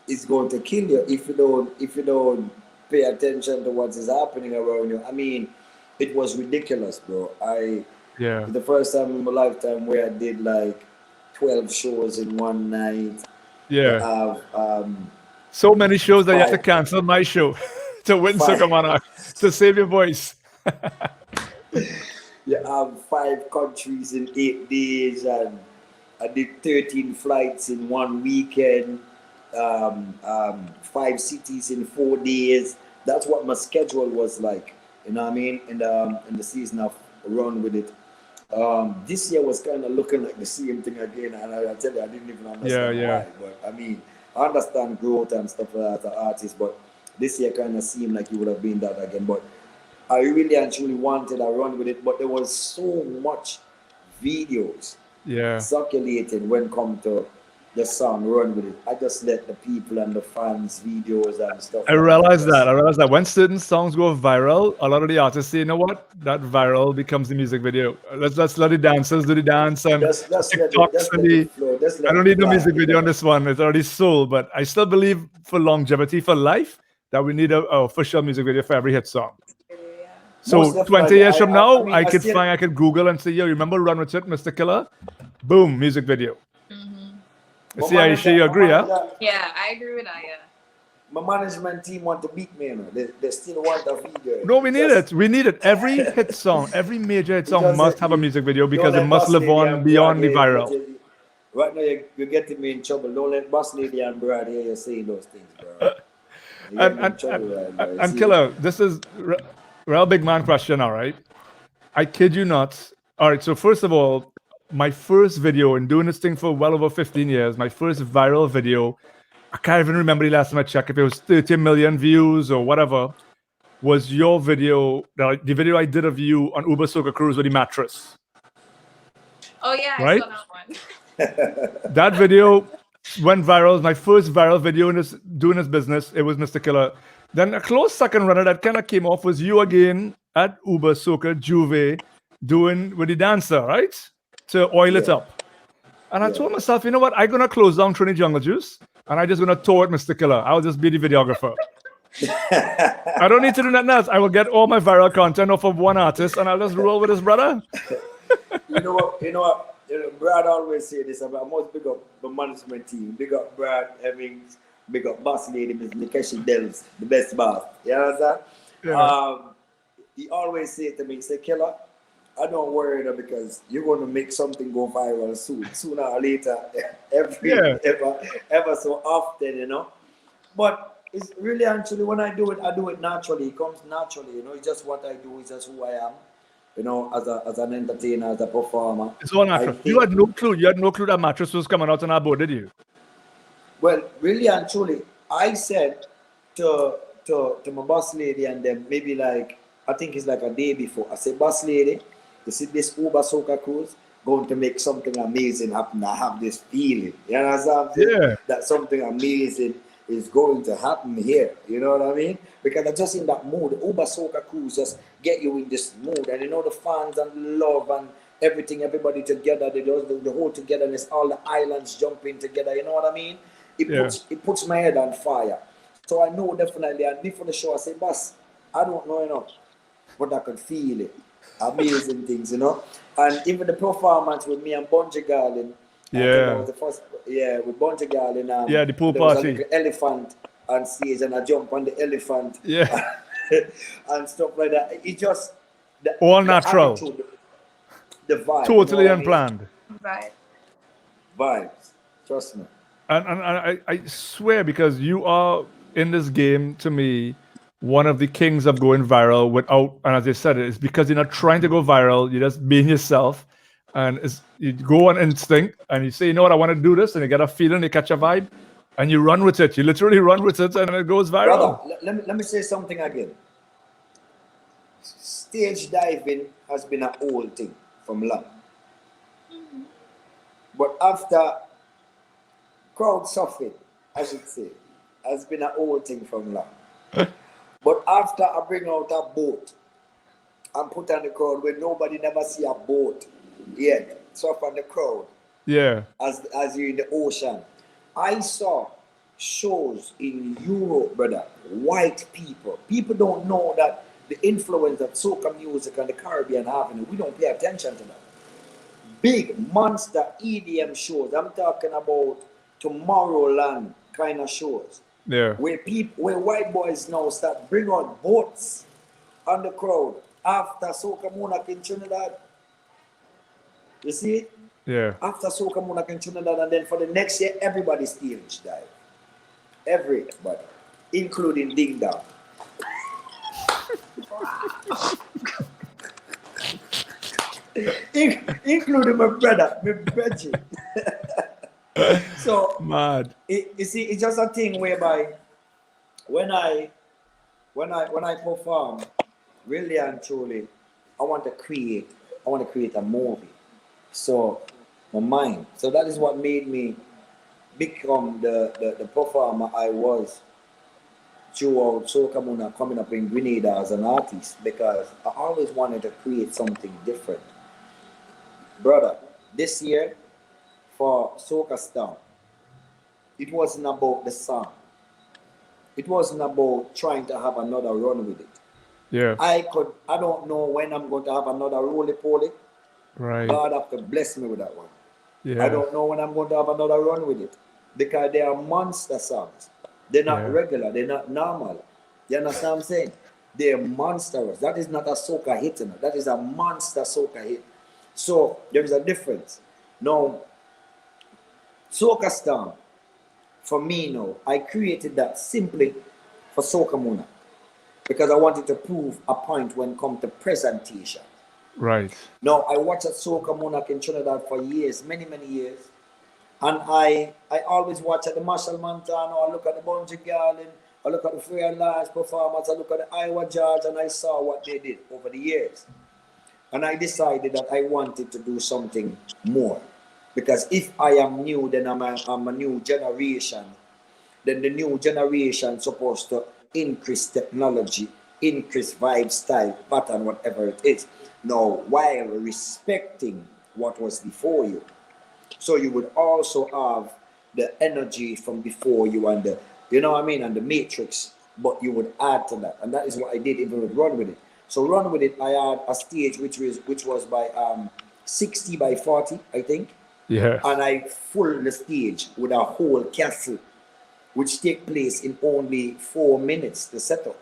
it's going to kill you if you don't pay attention to what is happening around you. It was ridiculous, bro. The first time in my lifetime where I did like 12 shows in one night. Yeah. So many shows that you have to cancel my show to win Soca Monarch, to save your voice. You have 5 countries in 8 days, and I did 13 flights in one weekend, 5 cities in 4 days. That's what my schedule was like. In the season of Run With It. This year was kind of looking like the same thing again, and I tell you, I didn't even understand why. But I understand growth and stuff like that as an artist, but this year kind of seemed like it would have been that again. But I really and truly wanted a Run With It, but there was so much videos circulating when it come to the song Run With It. I just let the people and the fans videos and stuff. I realized that when certain songs go viral, a lot of the artists say, you know what, that viral becomes the music video. Let's let the dancers do the dance and I don't need no music video on this one. It's already sold. But I still believe for longevity, for life, that we need a official music video for every hit song. So Most 20 definitely. years from now, mean, I could still- find, I could Google and say, yo, remember Run With It, Mr. Killa? Boom, music video. my See, Aisha, you agree, huh? Yeah, I agree with that. Yeah. My management team want to beat me, you know. They still want a video. No, we need Just- it. We need it. Every hit song, every major hit song Because must have a you- music video don't because it let must Boss live Lady on and beyond the Brad viral. right now, you're getting me in trouble. Don't let Boss Lady and Brad hear you saying those things, bro. You get me in trouble right now, you And see? Killa, this is real big man question, all right? I kid you not. All right, so first of all, my first video, and doing this thing for well over 15 years, my first viral video, I can't even remember the last time I checked if it was 30 million views or whatever, was your video, the video I did of you on Uber Soca Cruise with the mattress. Oh yeah, Right? I saw that one. That video went viral. My first viral video in this doing this business. It was Mr. Killa. Then a close second runner that kind of came off was you again at Uber Soca Juve doing with the dancer, right? To oil it Yeah. up. And I Yeah. told myself, you know what? I'm gonna close down Trini Jungle Juice and I just gonna tour with Mr. Killa. I'll just be the videographer. I don't need to do nothing else. I will get all my viral content off of one artist and I'll just roll with his brother. You know what? Brad always say this about most big up the management team. Big up Brad, big up Boss Lady, Miss Nikeshi Dells, the best boss. You understand? Yeah. He always say to me, he say, Killa, I don't worry though, because you're going to make something go viral soon, sooner or later, ever so often, you know. But it's really actually when I do it naturally. It comes naturally, you know. It's just what I do. It's just who I am, you know, as an entertainer, as a performer. It's all natural. You had no clue. You had no clue that mattress was coming out on our board, did you? Well, really and truly, I said to my boss lady and then maybe like, I think it's like a day before, I said, boss lady, you see this Uber Soca Cruise going to make something amazing happen. I have this feeling. You know what I'm saying? Yeah. That something amazing is going to happen here. You know what I mean? Because I'm just in that mood. The Uber Soca Cruise just get you in this mood. And you know the fans and the love and everything, everybody together, the whole togetherness, all the islands jumping together, you know what I mean? It puts my head on fire. So I know definitely, and before the show I say, boss, I don't know enough, but I could feel it. Amazing things, you know. And even the performance with me and Bungie Garland. That was the first, with Bungie Garland. The pool there was party. a little elephant on stage, and I jump on the elephant. Yeah. And stuff like that. It just All natural. attitude, the vibe. Totally you know what I mean? unplanned. Right. Vibes. Trust me. And I swear, because you are in this game, to me, one of the kings of going viral without, and as I said, it's because you're not trying to go viral, you're just being yourself. And you go on instinct and you say, you know what, I want to do this, and you get a feeling, you catch a vibe, and you run with it. You literally run with it, and it goes viral. Brother, let me say something again. Stage diving has been an old thing from long. But after crowd surfing, I should say, has been an old thing from long. But after I bring out a boat and put on the crowd where nobody never see a boat yet, surf on the crowd, Yeah. as you're in the ocean. I saw shows in Europe, brother, white people. People don't know that the influence that soca music and the Caribbean having, we don't pay attention to that. Big monster EDM shows. I'm talking about Tomorrowland kind of shows. Yeah. Where white boys now start bring out boats on the crowd after Soca Monarch in Trinidad. You see it? Yeah. After Soca Monarch in Trinidad, and then for the next year, everybody stage dive. Everybody, including Ding Dong. Including my brother, my Reggie. So Mad. you see, it's just a thing whereby when I perform, really and truly, I want to create a movie. So my mind. So that is what made me become the performer I was throughout Soca Monarch, coming up in Grenada as an artist, because I always wanted to create something different. Brother, this year for Soca Star, it wasn't about the song. It wasn't about trying to have another run with it. Yeah. I don't know when I'm going to have another roly-poly. Right. God have to bless me with that one. Yeah. I don't know when I'm going to have another run with it. Because they are monster songs. They're not regular. They're not normal. You understand what I'm saying? They're monstrous. That is not a soca hit. That is a monster soca hit. So there is a difference. Now, Soca Star, for me now, I created that simply for Soca Monarch. Because I wanted to prove a point when it comes to presentation. Right. Now, I watched a Soca Monarch in Trinidad for years, many, many years. And I always watch at the Marshall Montano, I look at the Bungee Garland, I look at the Free and Large performance, I look at the Iowa Judge, and I saw what they did over the years. And I decided that I wanted to do something more. Because if I am new, then I'm a new generation. Then the new generation is supposed to increase technology, increase vibe, style, pattern, whatever it is. Now, while respecting what was before you. So you would also have the energy from before you and the, you know what I mean, and the matrix, but you would add to that. And that is what I did even with Run With It. So Run With It, I had a stage which was by 60 by 40, I think. Yeah. And I full the stage with a whole castle, which take place in only 4 minutes to settle.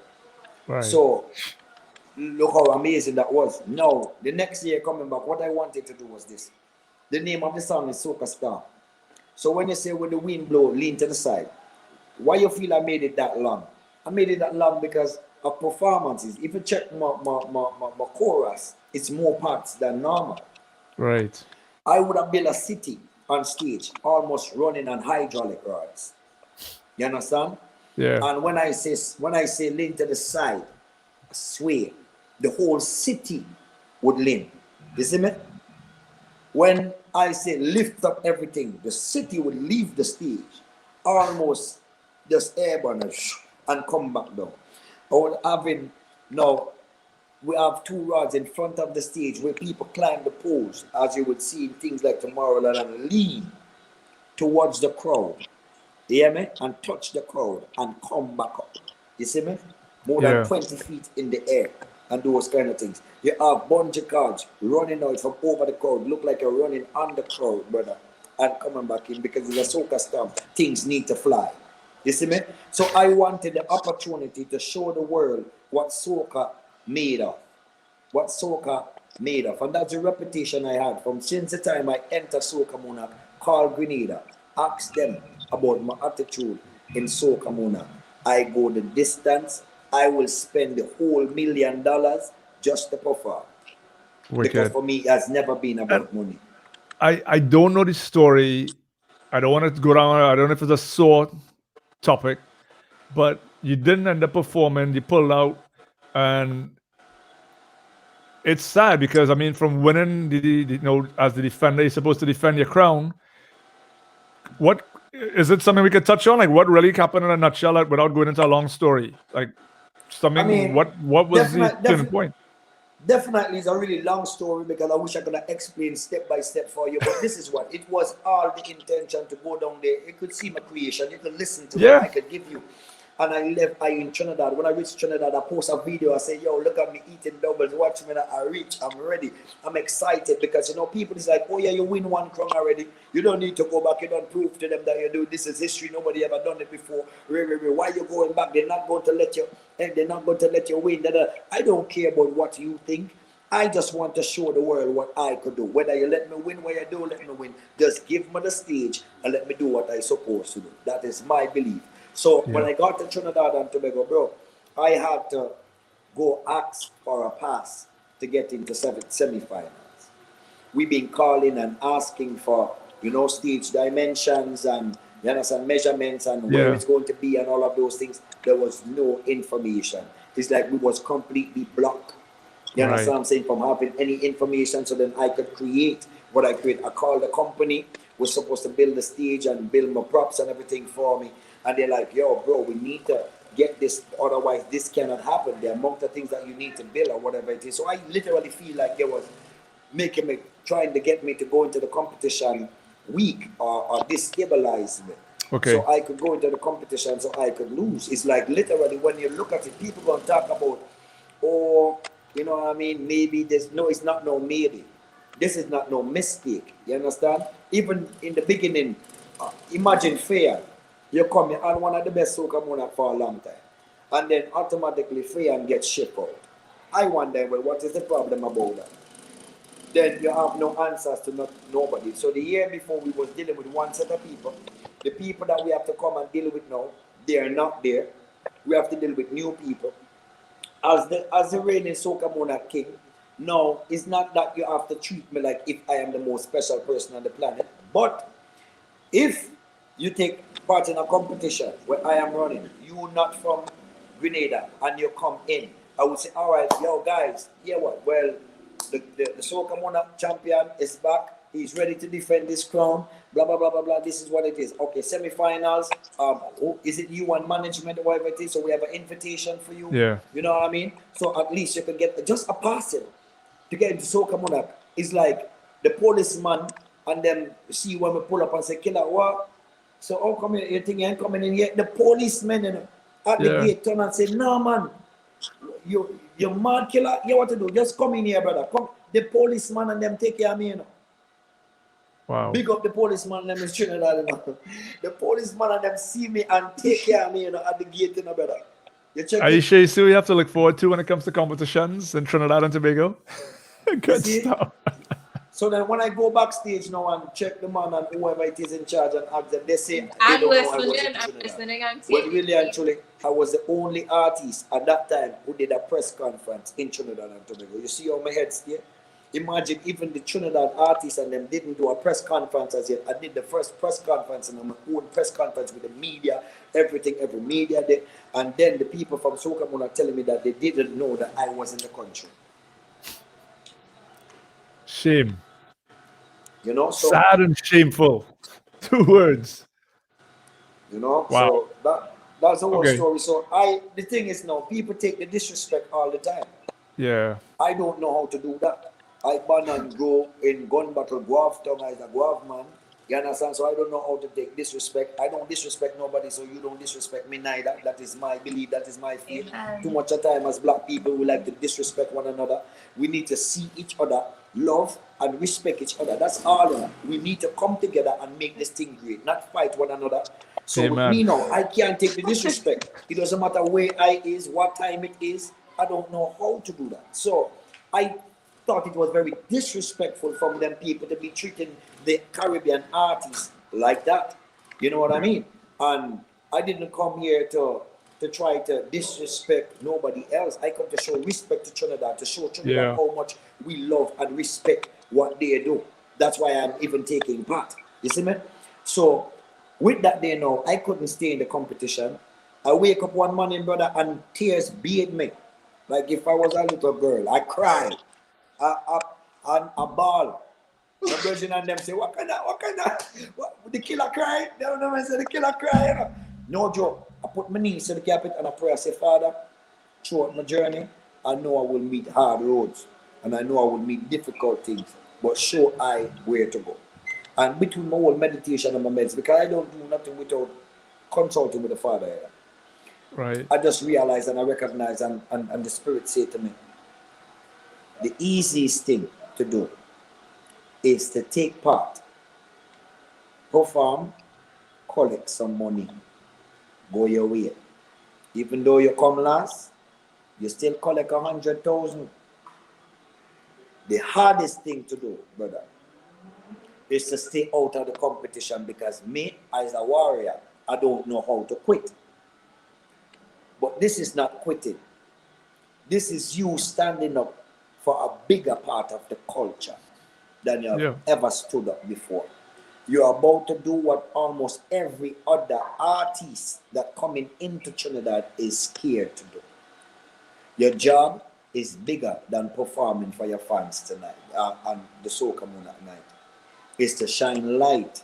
Right. So look how amazing that was. Now, the next year coming back, what I wanted to do was this. The name of the song is Soca Star. So when you say when the wind blow, lean to the side, why you feel I made it that long? I made it that long because of performances. If you check my chorus, it's more parts than normal. Right. I would have built a city on stage, almost running on hydraulic rods. You understand? Yeah. And when I say lean to the side, I swear, the whole city would lean. You see me? When I say lift up everything, the city would leave the stage, almost just airborne and come back down. Or having, now, we have 2 rods in front of the stage where people climb the poles, as you would see in things like Tomorrowland, and lean towards the crowd. You hear me? And touch the crowd and come back up. You see me? More than 20 feet in the air and those kind of things. You have bungee cords running out from over the crowd, look like you're running on the crowd, brother, and coming back in because it's a soca stamp. Things need to fly. You see me? So I wanted the opportunity to show the world what soca made of. What soca made of. And that's the reputation I had from since the time I entered Soca Monarch, called Grenada, ask them about my attitude in Soca Monarch. I go the distance. I will spend the whole $1 million just to perform. Wicked. Because for me, it has never been about money. I don't know the story. I don't want to go down. I don't know if it's a sore topic, but you didn't end up performing. You pulled out, and it's sad because I mean, from winning as the defender, you're supposed to defend your crown. What is it? Something we could touch on? Like what really happened in a nutshell, like, without going into a long story? Like something. I mean, what was the turning point? Definitely, it's a really long story because I wish I could have explained step by step for you. But this is what it was, all the intention to go down there. You could see my creation. You could listen to what I could give you. And I in Trinidad. When I reached Trinidad, I post a video. I say, yo, look at me eating doubles. Watch me now. I reach. I'm ready. I'm excited because, you know, people is like, oh, yeah, you win 1 crown already. You don't need to go back. You don't prove to them that you do. This is history. Nobody ever done it before. Why are you going back? They're not going to let you. They're not going to let you win. I don't care about what you think. I just want to show the world what I could do. Whether you let me win, where you do, let me win. Just give me the stage and let me do what I'm supposed to do. That is my belief. So when I got to Trinidad and Tobago, bro, I had to go ask for a pass to get into semi-finals. We've been calling and asking for, you know, stage dimensions and, you understand, measurements and where it's going to be and all of those things. There was no information. It's like we was completely blocked. You understand what I'm saying? From having any information, so then I could create what I create. I called the company, was supposed to build the stage and build my props and everything for me. And they're like, yo, bro, we need to get this, otherwise this cannot happen. The amount of things that you need to build or whatever it is. So I literally feel like they was making me, trying to get me to go into the competition weak or destabilize me. Okay. So I could go into the competition so I could lose. It's like literally when you look at it, people gonna talk about, or you know what I mean, maybe there's no, it's not no maybe. This is not no mistake. You understand? Even in the beginning, imagine Freya. You come here and one of the best soca monarch for a long time. And then automatically Freya gets shipped out. I wonder, well, what is the problem about that? Then you have no answers to nobody. So the year before we was dealing with one set of people. The people that we have to come and deal with now, they are not there. We have to deal with new people. As the reigning soca monarch king, no, it's not that you have to treat me like if I am the most special person on the planet. But if you take part in a competition where I am running, you not from Grenada, and you come in, I would say, all right, yo guys, hear what? Well, the Soca Monarch champion is back. He's ready to defend this crown. Blah blah blah blah blah. This is what it is. Okay, semi-finals. Is it you and management or whatever it is? So we have an invitation for you. Yeah. You know what I mean? So at least you can get just a passing to get into Soca Monarch. It's like the policeman and them see when we pull up and say, Killa, what? So how come you think you ain't coming in yet? The policemen at the gate turn and say, no man, you're mad, Killa. You what to do? Just come in here, brother. Come. The policeman and them take care of me, you know. Wow. Big up the policeman and them in Trinidad, you know. The policeman and them see me and take care of me, you know, at the gate, you know, brother. You check Aisha, you see what you have to look forward to when it comes to competitions in Trinidad and Tobago? Good stuff. So then when I go backstage now and check the man and whoever it is in charge and ask them, they say, I'm they don't know I was in listening, I'm Trinidad. listening, I'm Well, taking really and truly, I was the only artist at that time who did a press conference in Trinidad and Tobago. You see how my head's here? Imagine even the Trinidad artists and them didn't do a press conference as yet. I did the first press conference and my own press conference with the media, everything, every media did. And then the people from Soca Monarch telling me that they didn't know that I was in the country. Shame. You know, so Sad and shameful. 2 words. you know, Wow. so that's the whole Okay. story. So the thing is now, people take the disrespect all the time. Yeah. I don't know how to do that. I born and grow in gun battle, Guav tongue as a Guav man. You understand? So I don't know how to take disrespect. I don't disrespect nobody, so you don't disrespect me neither. That is my belief, that is my faith. Too much of time as black people, we like to disrespect one another. We need to see each other, love and respect each other. That's all. We need to come together and make this thing great, not fight one another. So with Amen. me now, I can't take the disrespect. It doesn't matter where I is, what time it is. I don't know how to do that. So I thought it was very disrespectful from them people to be treating the Caribbean artists like that. You know what I mean? And I didn't come here to try to disrespect nobody else. I come to show respect to Trinidad, to show Trinidad how much we love and respect what they do. That's why I'm even taking part. You see me? So with that day now, I couldn't stay in the competition. I wake up one morning, brother, and tears beat me. Like if I was a little girl, I cried. I ball. The virgin and them say, what kind of, the killer cry? They don't know, I say, the killer cry, you know? No joke. I put my knees to the carpet and I pray. I say, Father, throughout my journey, I know I will meet hard roads and I know I will meet difficult things, but show I where to go. And between my whole meditation and my meds, because I don't do nothing without consulting with the Father. Right. I just realize and I recognize and the Spirit say to me, the easiest thing to do is to take part, perform, collect some money, go your way. Even though you come last, you still collect 100,000. The hardest thing to do, brother, is to stay out of the competition because me, as a warrior, I don't know how to quit. But this is not quitting. This is you standing up for a bigger part of the culture than you have ever stood up before. You're about to do what almost every other artist that coming into Trinidad is scared to do. Your job is bigger than performing for your fans tonight on the Soca Monarch night. It's to shine light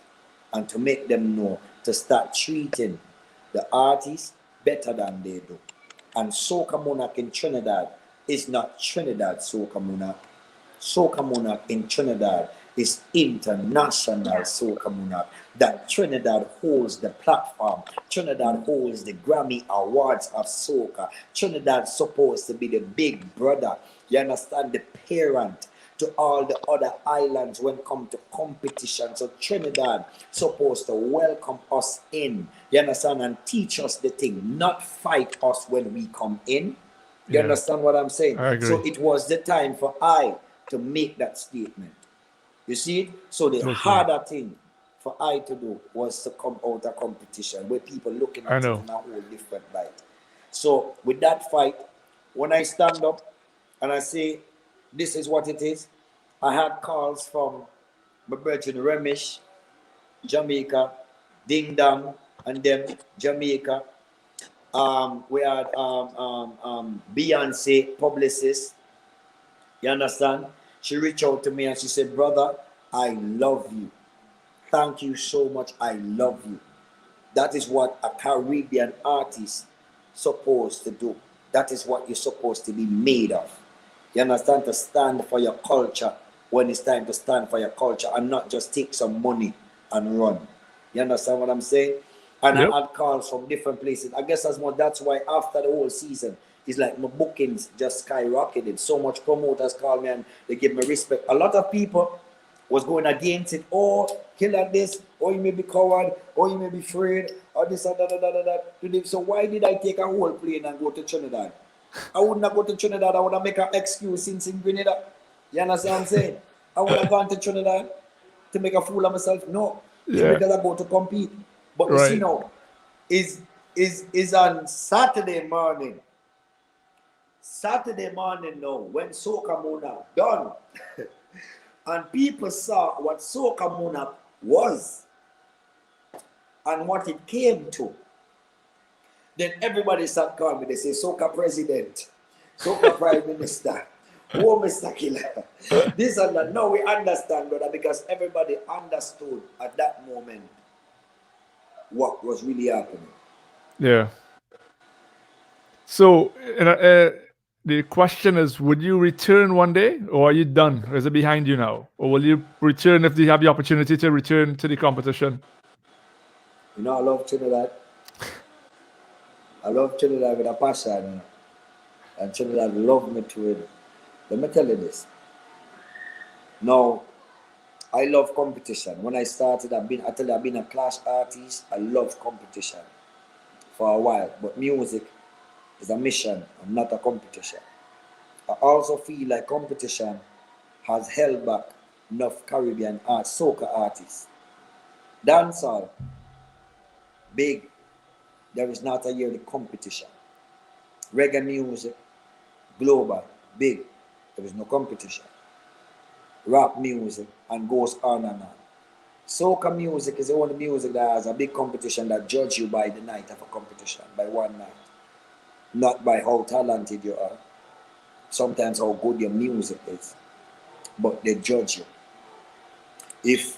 and to make them know to start treating the artists better than they do. And Soca Monarch in Trinidad is not Trinidad Soca Monarch. Soca Monarch in Trinidad is International Soca Monarch. That Trinidad holds the platform. Trinidad holds the Grammy Awards of Soca. Trinidad's supposed to be the big brother. You understand? The parent to all the other islands when it comes to competition. So Trinidad supposed to welcome us in. You understand? And teach us the thing, not fight us when we come in. You understand what I'm saying? I agree. So it was the time for I to make that statement. You see? So the harder thing for I to do was to come out of competition where people looking at it in a whole different light. So with that fight, when I stand up and I say, this is what it is, I had calls from my brethren Remish, Jamaica, Ding Dong, and them, Jamaica. We had Beyonce, publicist. You understand? She reached out to me and she said, brother, I love you. Thank you so much. I love you. That is what a Caribbean artist supposed to do. That is what you're supposed to be made of. You understand? To stand for your culture when it's time to stand for your culture and not just take some money and run. You understand what I'm saying? And I had calls from different places. I guess that's why after the whole season, it's like my bookings just skyrocketed. So much promoters call me and they give me respect. A lot of people was going against it. Oh, Killa this, or you may be coward, or you may be afraid, or this and that. So why did I take a whole plane and go to Trinidad? I wouldn't have go to Trinidad. I would have make an excuse since in Grenada. You understand what I'm saying? I would have gone to Trinidad to make a fool of myself. No, because I go to compete. But you see now, is on Saturday morning. Saturday morning now, when Soca Monarch done, and people saw what Soca Monarch was and what it came to, then everybody start calling me. They say, Soca President, Soca Prime Minister, oh, Mr. Killa. This and that. Now we understand, brother, because everybody understood at that moment what was really happening. Yeah. So the question is, would you return one day, or are you done? Or is it behind you now? Or will you return if you have the opportunity to return to the competition? You know, I love Trinidad. I love Trinidad with a passion. And Trinidad love me to it. Let me tell you this. Now, I love competition. When I started, I've been a clash artist. I love competition for a while. But music is a mission and not a competition. I also feel like competition has held back enough Caribbean soca artists. Dancehall, big. There is not a yearly competition. Reggae music, global, big. There is no competition. Rap music, and goes on and on. Soca music is the only music that has a big competition that judge you by the night of a competition, by one night. Not by how talented you are. Sometimes how good your music is. But they judge you. If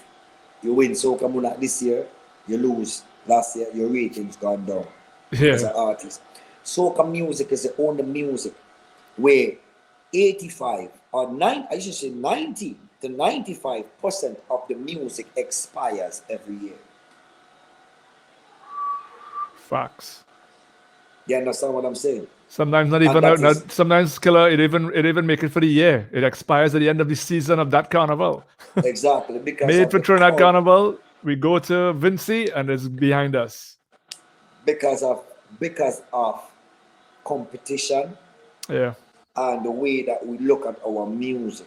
you win Soca Monarch this year, you lose. Last year, your ratings gone down as an artist. Soca music is the only music where 85 or 9, I should say 90 to 95% of the music expires every year. Facts. You understand what I'm saying? Sometimes not even. Sometimes Killa, it even make it for the year. It expires at the end of the season of that carnival. Exactly. Because made for Trinidad Carnival, we go to Vinci and it's behind us. Because of competition. Yeah. And the way that we look at our music.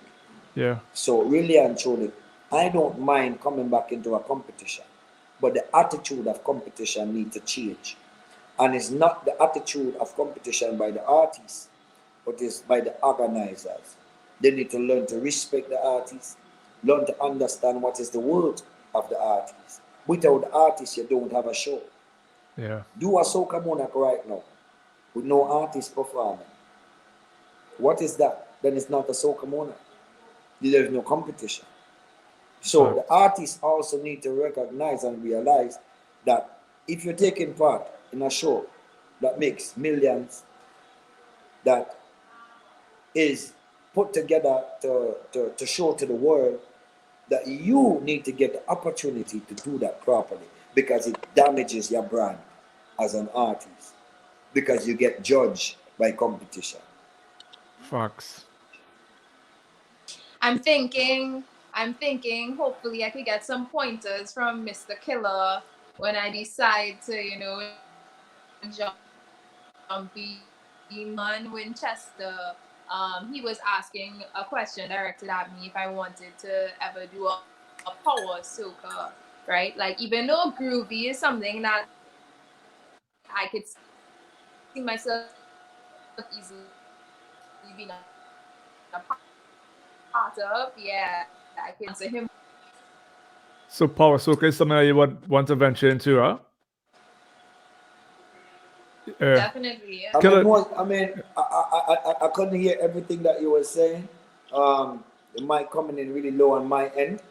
Yeah. So really and truly, I don't mind coming back into a competition, but the attitude of competition needs to change. And it's not the attitude of competition by the artists, but it's by the organizers. They need to learn to respect the artists, learn to understand what is the word of the artist. Without the artist, you don't have a show. Yeah. Do a Soca Monarch right now with no artist performing. What is that? Then it's not a Soca Monarch. There is no competition. So the artists also need to recognize and realize that if you're taking part in a show that makes millions, that is put together to show to the world, that you need to get the opportunity to do that properly because it damages your brand as an artist because you get judged by competition. Facts. I'm thinking hopefully I could get some pointers from Mr. Killa when I decide to, jump in on Winchester. He was asking a question directed at me if I wanted to ever do a power soca, right? Like even though groovy is something that I could see myself easily being a part of, yeah, I can answer him. So power soca is something that you would want to venture into, huh? Definitely, yeah. I couldn't hear everything that you were saying. The mic coming in really low on my end,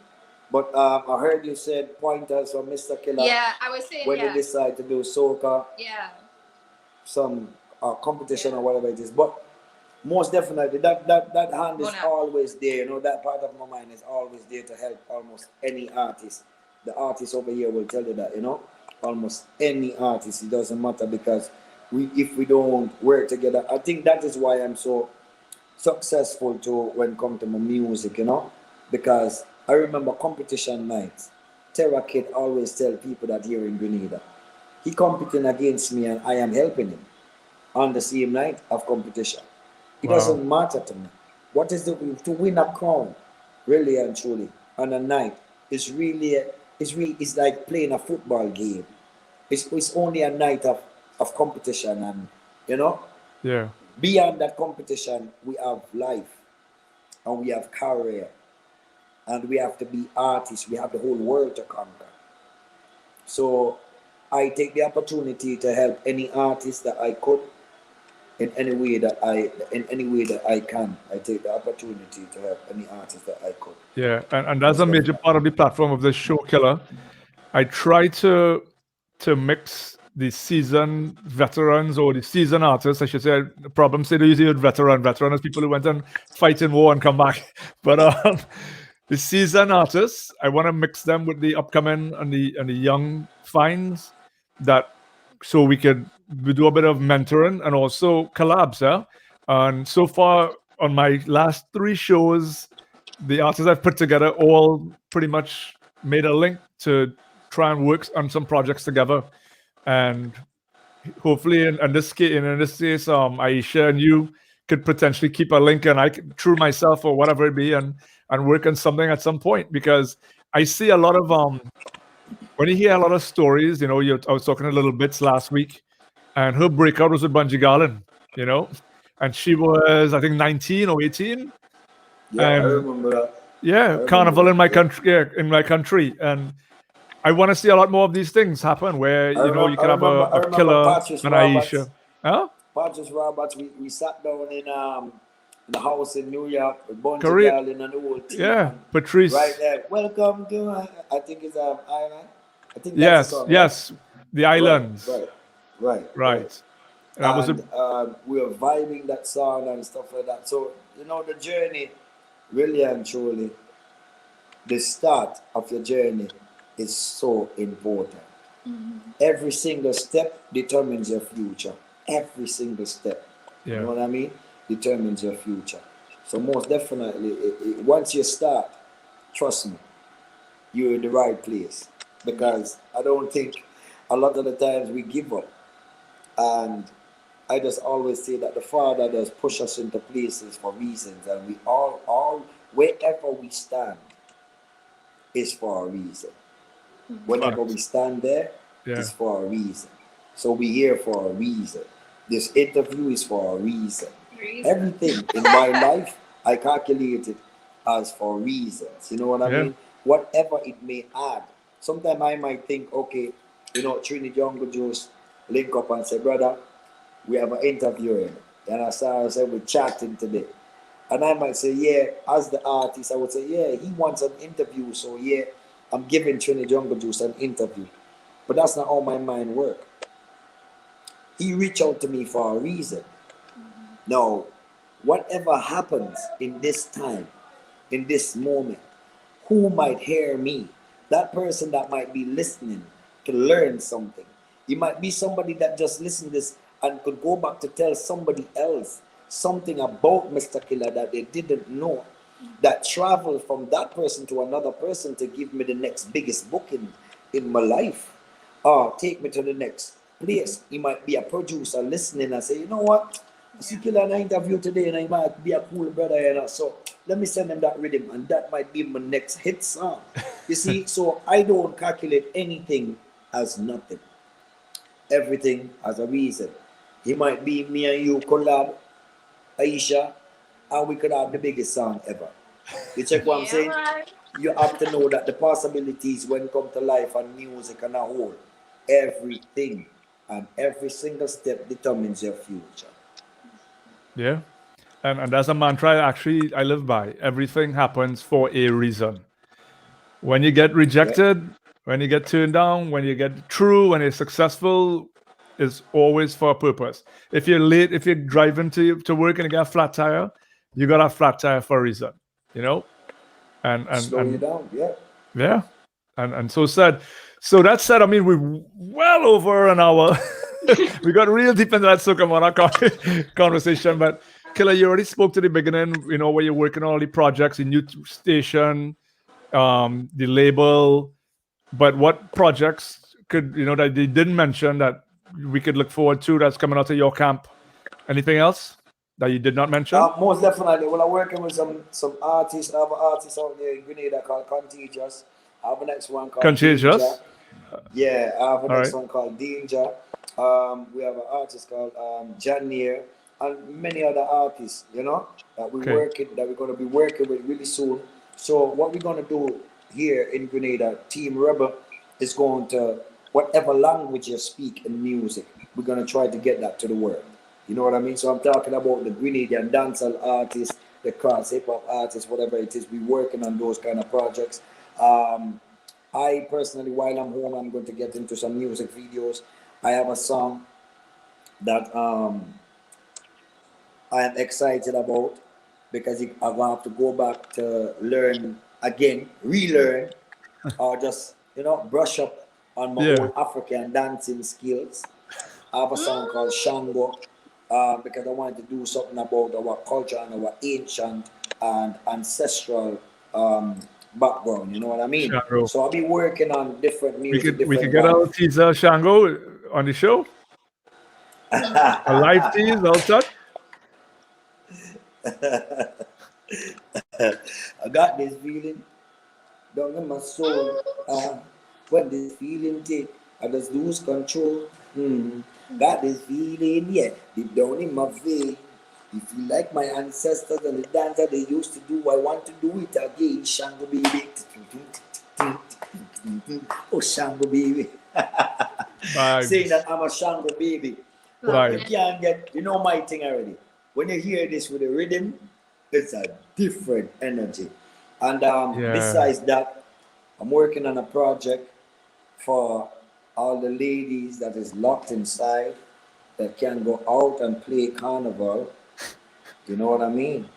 but I heard you said pointers from Mr. Killa. Yeah, I was saying, when you decide to do soca, yeah, some competition or whatever it is. But most definitely, that hand is always there. That part of my mind is always there to help almost any artist. The artist over here will tell you that, almost any artist. It doesn't matter because if we don't work together, I think that is why I'm so successful too when it comes to my music, because I remember competition nights. Terra Kid always tell people that here in Grenada, he competing against me and I am helping him on the same night of competition. It doesn't matter to me. What is to win a crown, really and truly, on a night is really it's like playing a football game. It's only a night of competition, and Yeah. beyond that competition, we have life and we have career and we have to be artists. We have the whole world to conquer. So I take the opportunity to help any artist that I could in any way that I can. I take the opportunity to help any artist that I could. Yeah, and that's a major part of the platform of the show, Killer. I try to mix the seasoned veterans or the seasoned artists, I should say. The problem say they usually with veteran is people who went and fight in war and come back. But the seasoned artists, I want to mix them with the upcoming and the young finds so we do a bit of mentoring and also collabs, yeah. And so far on my last 3 shows, the artists I've put together all pretty much made a link to try and work on some projects together. And hopefully in this case, Aisha and you could potentially keep a link, and I could, through myself or whatever it be, and work on something at some point, because I see a lot of when you hear a lot of stories, I was talking a little bits last week, and her breakout was with Bungie Garland, and she was, I think, 19 or 18. Yeah, I remember that. Yeah, Carnival in my country, and I want to see a lot more of these things happen where you can have a Killer and Aisha. Huh? Patrice Roberts, we sat down in the house in New York with Bungie Garland and the whole team. Yeah, Patrice. Right there. Welcome to I think it's Island. I think that's yes, the song, yes, right? The islands. Right. And we were vibing that song and stuff like that. So the journey, really and truly, the start of your journey is so important. Mm-hmm. Every single step determines your future. Every single step. Yeah. You know what I mean? Determines your future. So most definitely, once you start, trust me, you're in the right place. Because I don't think a lot of the times we give up. And I just always say that the Father does push us into places for reasons, and we all wherever we stand is for a reason. Whenever we stand there, it's for a reason. So we're here for a reason. This interview is for a reason. Everything in my life, I calculate it as for reasons. You know what I mean? Whatever it may add. Sometimes I might think, okay, Trini Jungle Juice link up and say, brother, we have an interview. And I said, we're chatting today. And I might say, yeah, as the artist, I would say, yeah, he wants an interview. So, yeah, I'm giving Trini Jungle Juice an interview. But that's not how my mind works. He reached out to me for a reason. Now, whatever happens in this time, in this moment, who might hear me, that person that might be listening to learn something. It might be somebody that just listened this and could go back to tell somebody else something about Mr. Killa that they didn't know, that traveled from that person to another person to give me the next biggest booking in my life, or take me to the next place. He might be a producer listening and say, you know what, I see Killa in an interview today and he might be a cool brother, you know, so let me send him that rhythm and that might be my next hit song. You see, so I don't calculate anything as nothing. Everything has a reason. He might be me and you collab, Aisha, and we could have the biggest song ever. You check what I'm saying? Man. You have to know that the possibilities when it comes to life and music and a whole, everything and every single step determines your future. Yeah. And that's a mantra actually I live by. Everything happens for a reason. When you get rejected, when you get turned down, when you get through, when you're successful, it's always for a purpose. If you're late, if you're driving to work and you got a flat tire, you got a flat tire for a reason, you know? And Slow you and down, yeah. yeah. And so said. So that said, I mean, we're well over an hour. We got real deep into that Soca Monarch conversation, but Killa, you already spoke to the beginning, you know, where you're working on all the projects, the new station, the label, but what projects could, you know, that they didn't mention that we could look forward to that's coming out of your camp? Anything else that you did not mention? Most definitely. Well, I'm working with some artists. I have an artist out there in Grenada called Contagious. I have a next one called Contagious? Danger. Yeah, I have a All next right. one called Danger. We have an artist called Janier and many other artists, you know, that Okay. we're going to be working with really soon. So what we're going to do here in Grenada, Team Rebel, is going to, whatever language you speak in music, we're going to try to get that to the world. You know what I mean? So I'm talking about the Grenadian dancehall artists, the cross hip hop artists, whatever it is. We're working on those kind of projects. I personally, while I'm home, I'm going to get into some music videos. I have a song that I am excited about because I'm going to have to go back to learn again, relearn, or just, you know, brush up on my Yeah. old African dancing skills. I have a song called Shango because I wanted to do something about our culture and our ancient and ancestral background. You know what I mean? Shango. So I'll be working on different We music, could different get our vibes. teaser Shango on the show. A live tease, all such. I got this feeling down in my soul. When this feeling take, I just lose control. Got this feeling, yeah, deep down in my vein. If you like my ancestors and the dance that they used to do, I want to do it again. Shango baby. Oh, Shango baby. Saying that Vibes. I'm a Shango baby. But Love you Vibes. it. can't get, you know my thing already. When you hear this with the rhythm, it's a different energy. And Yeah. besides that, I'm working on a project for all the ladies that is locked inside that can go out and play carnival. You know what I mean?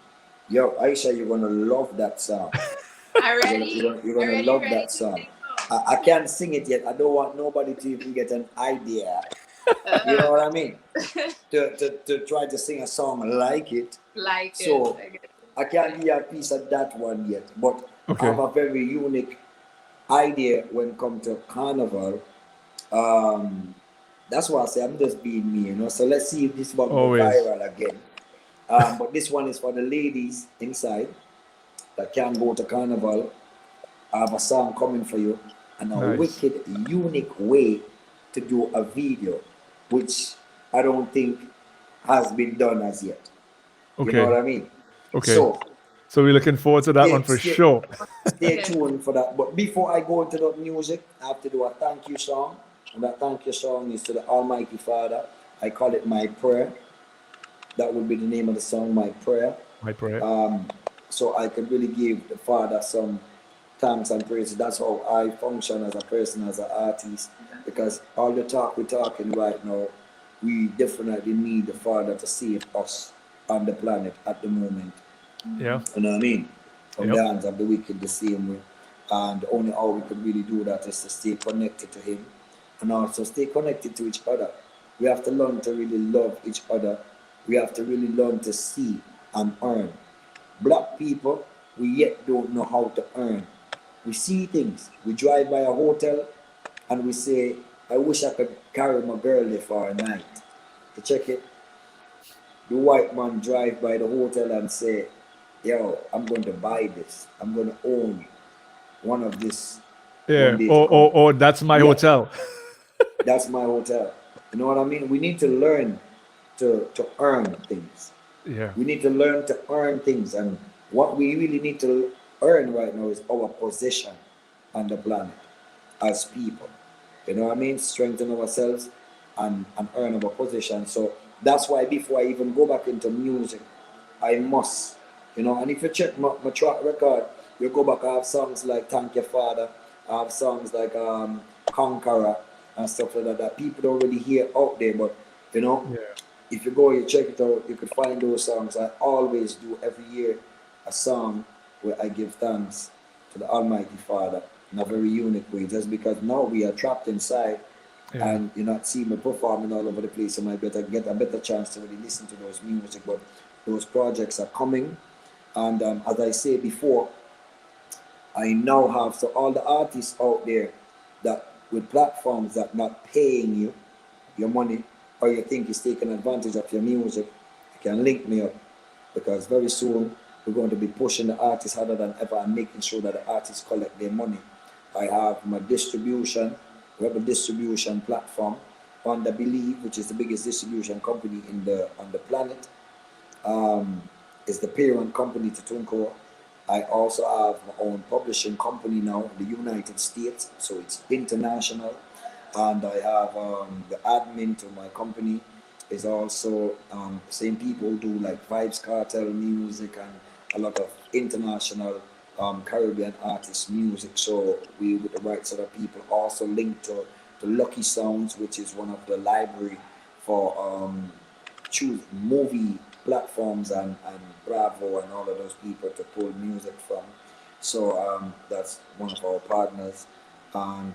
Yo, Aisha, you're gonna love that song. You're gonna love Ready that to song. sing song. I can't sing it yet. I don't want nobody to even get an idea. You know Uh, what I mean? To try to sing a song like it. like it. So I can't give you a piece of that one yet. But I Okay. have a very unique idea when it comes to carnival. Um, that's why I say I'm just being me, you know. So let's see if this one go Always. viral again. But this one is for the ladies inside that can go to carnival. I have a song coming for you and a Nice. wicked, unique way to do a video, which I don't think has been done as yet. You know what Okay. I mean? Okay. So So we're looking forward to that one for stay sure. stay tuned for that. But before I go into the music, I have to do a thank you song. And that thank you song is to the Almighty Father. I call it My Prayer. That would be the name of the song, My Prayer. My prayer. So I could really give the Father some thanks and praise. That's how I function as a person, as an artist. Because all the talk we're talking right now, we definitely need the Father to save us on the planet at the moment. Yeah. You know what I mean? From the Yep. hands of the wicked the same way. And the only how we could really do that is to stay connected to Him and also stay connected to each other. We have to learn to really love each other. We have to really learn to see and earn. Black people, we yet don't know how to earn. We see things. We drive by a hotel and we say, I wish I could carry my girl there for a night. To check it, the white man drive by the hotel and say, yo, I'm going to buy this. I'm going to own one of this one Yeah. day to Or, come. that's my Yeah, hotel. that's my hotel. You know what I mean? We need to learn to earn things. Yeah. We need to learn to earn things. And what we really need to earn right now is our position on the planet as people. You know what I mean? Strengthen ourselves and earn our position. So that's why before I even go back into music, I must, you know, and if you check my track record, you go back, I have songs like Thank Your Father, I have songs like Conqueror and stuff like that, that people don't really hear out there, but you know, Yeah. if you go, you check it out, you could find those songs. I always do every year a song where I give thanks to the Almighty Father in a very unique way, just because now we are trapped inside Yeah. and you're not seeing me performing all over the place. You might better get a better chance to really listen to those music, but those projects are coming. And as I said before, I now have, so all the artists out there that with platforms that not paying you your money or you think is taking advantage of your music, you can link me up because very soon we're going to be pushing the artists harder than ever and making sure that the artists collect their money. I have my distribution, we have a distribution platform on the Believe, which is the biggest distribution company on the planet. It's the parent company to Tunco. I also have my own publishing company now in the United States, so it's international. And I have the admin to my company is also same people who do like Vibes Cartel music and a lot of international Caribbean artist music. So we with the right sort of people also linked to Lucky Sounds, which is one of the library for choose movie platforms and Bravo and all of those people to pull music from. So that's one of our partners. And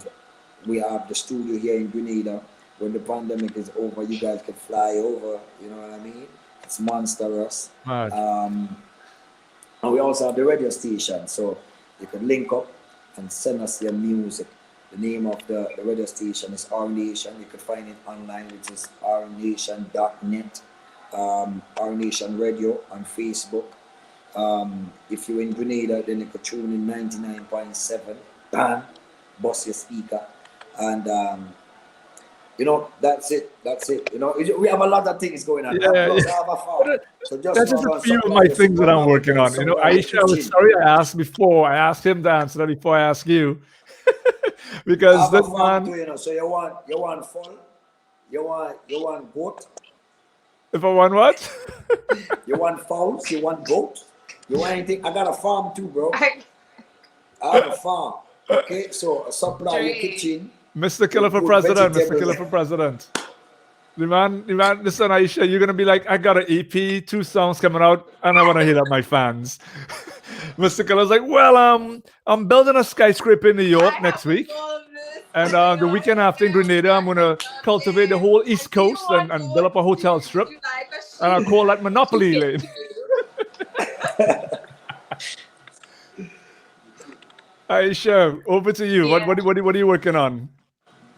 we have the studio here in Grenada. When the pandemic is over, you guys can fly over. You know what I mean? It's monstrous. Mad. And we also have the radio station, so you can link up and send us your music. The name of the radio station is R Nation. You can find it online, which is rnation.net. R Nation Radio on Facebook. If you're in Grenada, then you could tune in 99.7. Bam, bust your speaker. And you know, that's it. That's it. You know, we have a lot of things going on. Yeah. Plus, I have a farm. So just That's know just a about few of supply my this things that I'm one working on. You know, supply the Aisha, I was kitchen. sorry I asked before. I asked him to answer that before I asked you. I Because have a this farm man, too, you know. So you want full, you want goat, if I want what? you want fowls, you want goat, you want anything. I got a farm too, bro. I, I have a farm. Okay, so supply your Dre, kitchen Mr. Killer with for good president, Mr. vegetables. Killer for president. The man, listen, Aisha, you're gonna be like, I got an EP, 2 songs coming out, and I want to hit up my fans. Mr. Killer's like, well, I'm building a skyscraper in New York I have next to do week, all of this. and I the know weekend it's after in very Grenada, I'm gonna cultivate the nothing. whole East I see you Coast on and build up a hotel OT. strip, You like a and I'll sheep. call that She Monopoly hit Lane. you. Aisha, over to you. Yeah. What are you working on?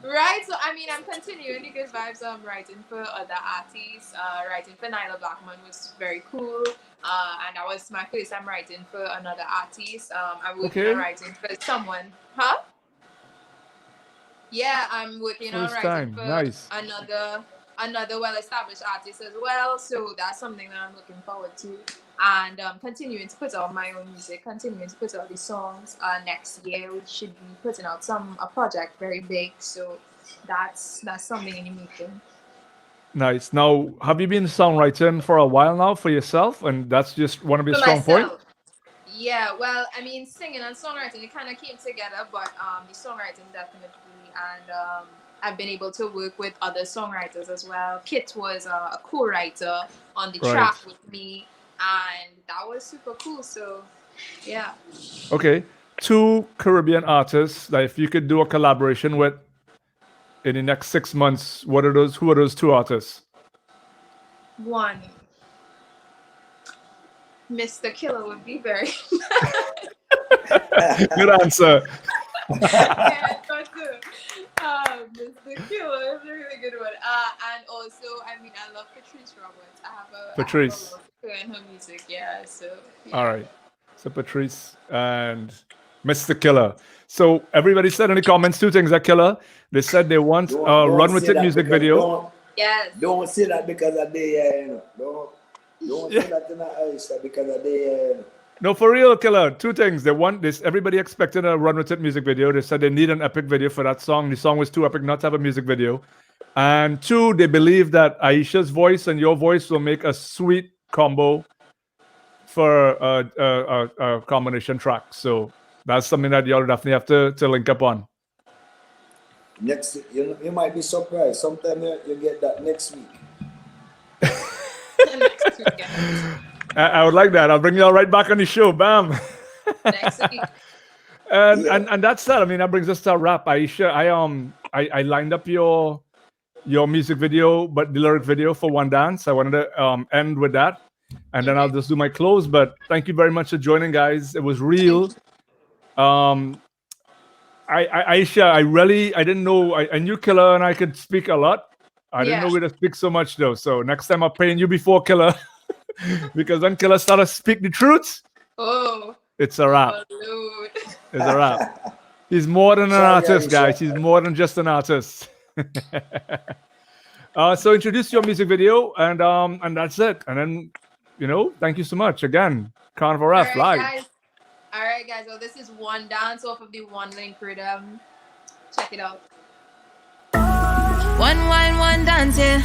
Right, so I mean, I'm continuing the good vibes. I'm writing for other artists. Writing for Nyla Blackman was very cool, and that was my first time writing for another artist. I'm working on Okay, writing for someone, huh? Yeah, I'm working on first writing time, for nice. another well-established artist as well. So that's something that I'm looking forward to, and continuing to put out my own music, continuing to put out these songs. Next year we should be putting out a project very big. So that's something in the making. Nice. Now, have you been songwriting for a while now for yourself, and that's just one of your For strong point? myself, yeah. Well, I mean, singing and songwriting it kind of came together, but the songwriting definitely, and I've been able to work with other songwriters as well. Kit was a co-writer on the Right. track with me, and that was super cool. So, yeah. Okay. 2 Caribbean artists that if you could do a collaboration with in the next 6 months, what are those? Who are those 2 artists? One, Mr. Killa would be very Good answer. yeah, but Mr. Killa is a really good one. And also, I mean, I love Patrice Roberts. I have a Patrice. love for her and her music. Yeah, so yeah. All right. So Patrice and Mr. Killa. So everybody said in the comments 2 things at Killa. They said they want a Run With say It that music because- video. Yes. Don't say that because of the, you know. Don't say that in the Aisha because of the, you know. No, for real, Killa. 2 things. They want this. Everybody expected a Run With It music video. They said they need an epic video for that song. The song was too epic not to have a music video. And 2, they believe that Aisha's voice and your voice will make a sweet combo for a combination track. So that's something that y'all definitely have to link up on. Next, you might be surprised. Sometimes you get that next week. Next weekend. I would like that. I'll bring y'all right back on the show. Bam. Next week. And that's that. I mean, that brings us to a wrap. Aisha, I lined up your music video, but the lyric video for One Dance. I wanted to end with that, and then I'll just do my close. But thank you very much for joining, guys. It was real. Aisha, I didn't know. I knew Killa and I could speak a lot. I didn't know we to speak so much though. So next time I'm paying you before Killa, because when Killa started to speak the truth, it's a wrap. Lord. It's a wrap. He's more than an artist, guys. He's more than just an artist. So introduce your music video, and that's it. And then, thank you so much again. Carnival Ref live. All right, guys. So this is One Dance off of the One Link rhythm. Check it out. One wine, one dance, yeah.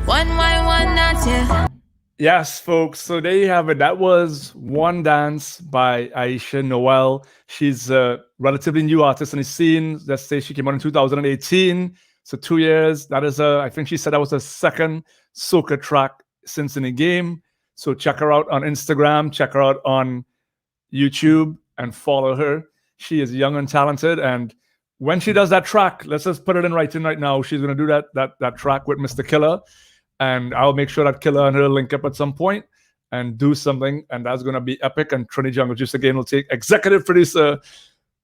One wine, one dance, yeah. Yes, folks. So there you have it. That was One Dance by Aisha Noel. She's a relatively new artist on the scene. Let's say she came out in 2018. So 2 years. That is I think she said that was her second soca track since in the game. So check her out on Instagram. Check her out on YouTube and follow her. She is young and talented. And when she does that track, let's just put it in writing right now. She's going to do that track with Mr. Killa. And I'll make sure that Killa and her link up at some point and do something. And that's going to be epic. And Trini Jungle Juice again will take executive producer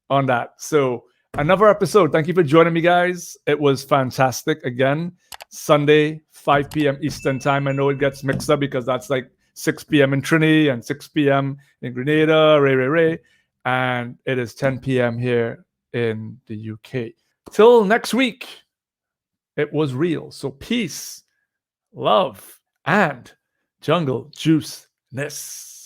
on that. So another episode. Thank you for joining me, guys. It was fantastic. Again, Sunday, 5 p.m. Eastern time. I know it gets mixed up because that's like 6 p.m. in Trini and 6 p.m. in Grenada, Ray. And it is 10 p.m. here in the UK. Till next week, it was real. So peace, love, and jungle juiceness.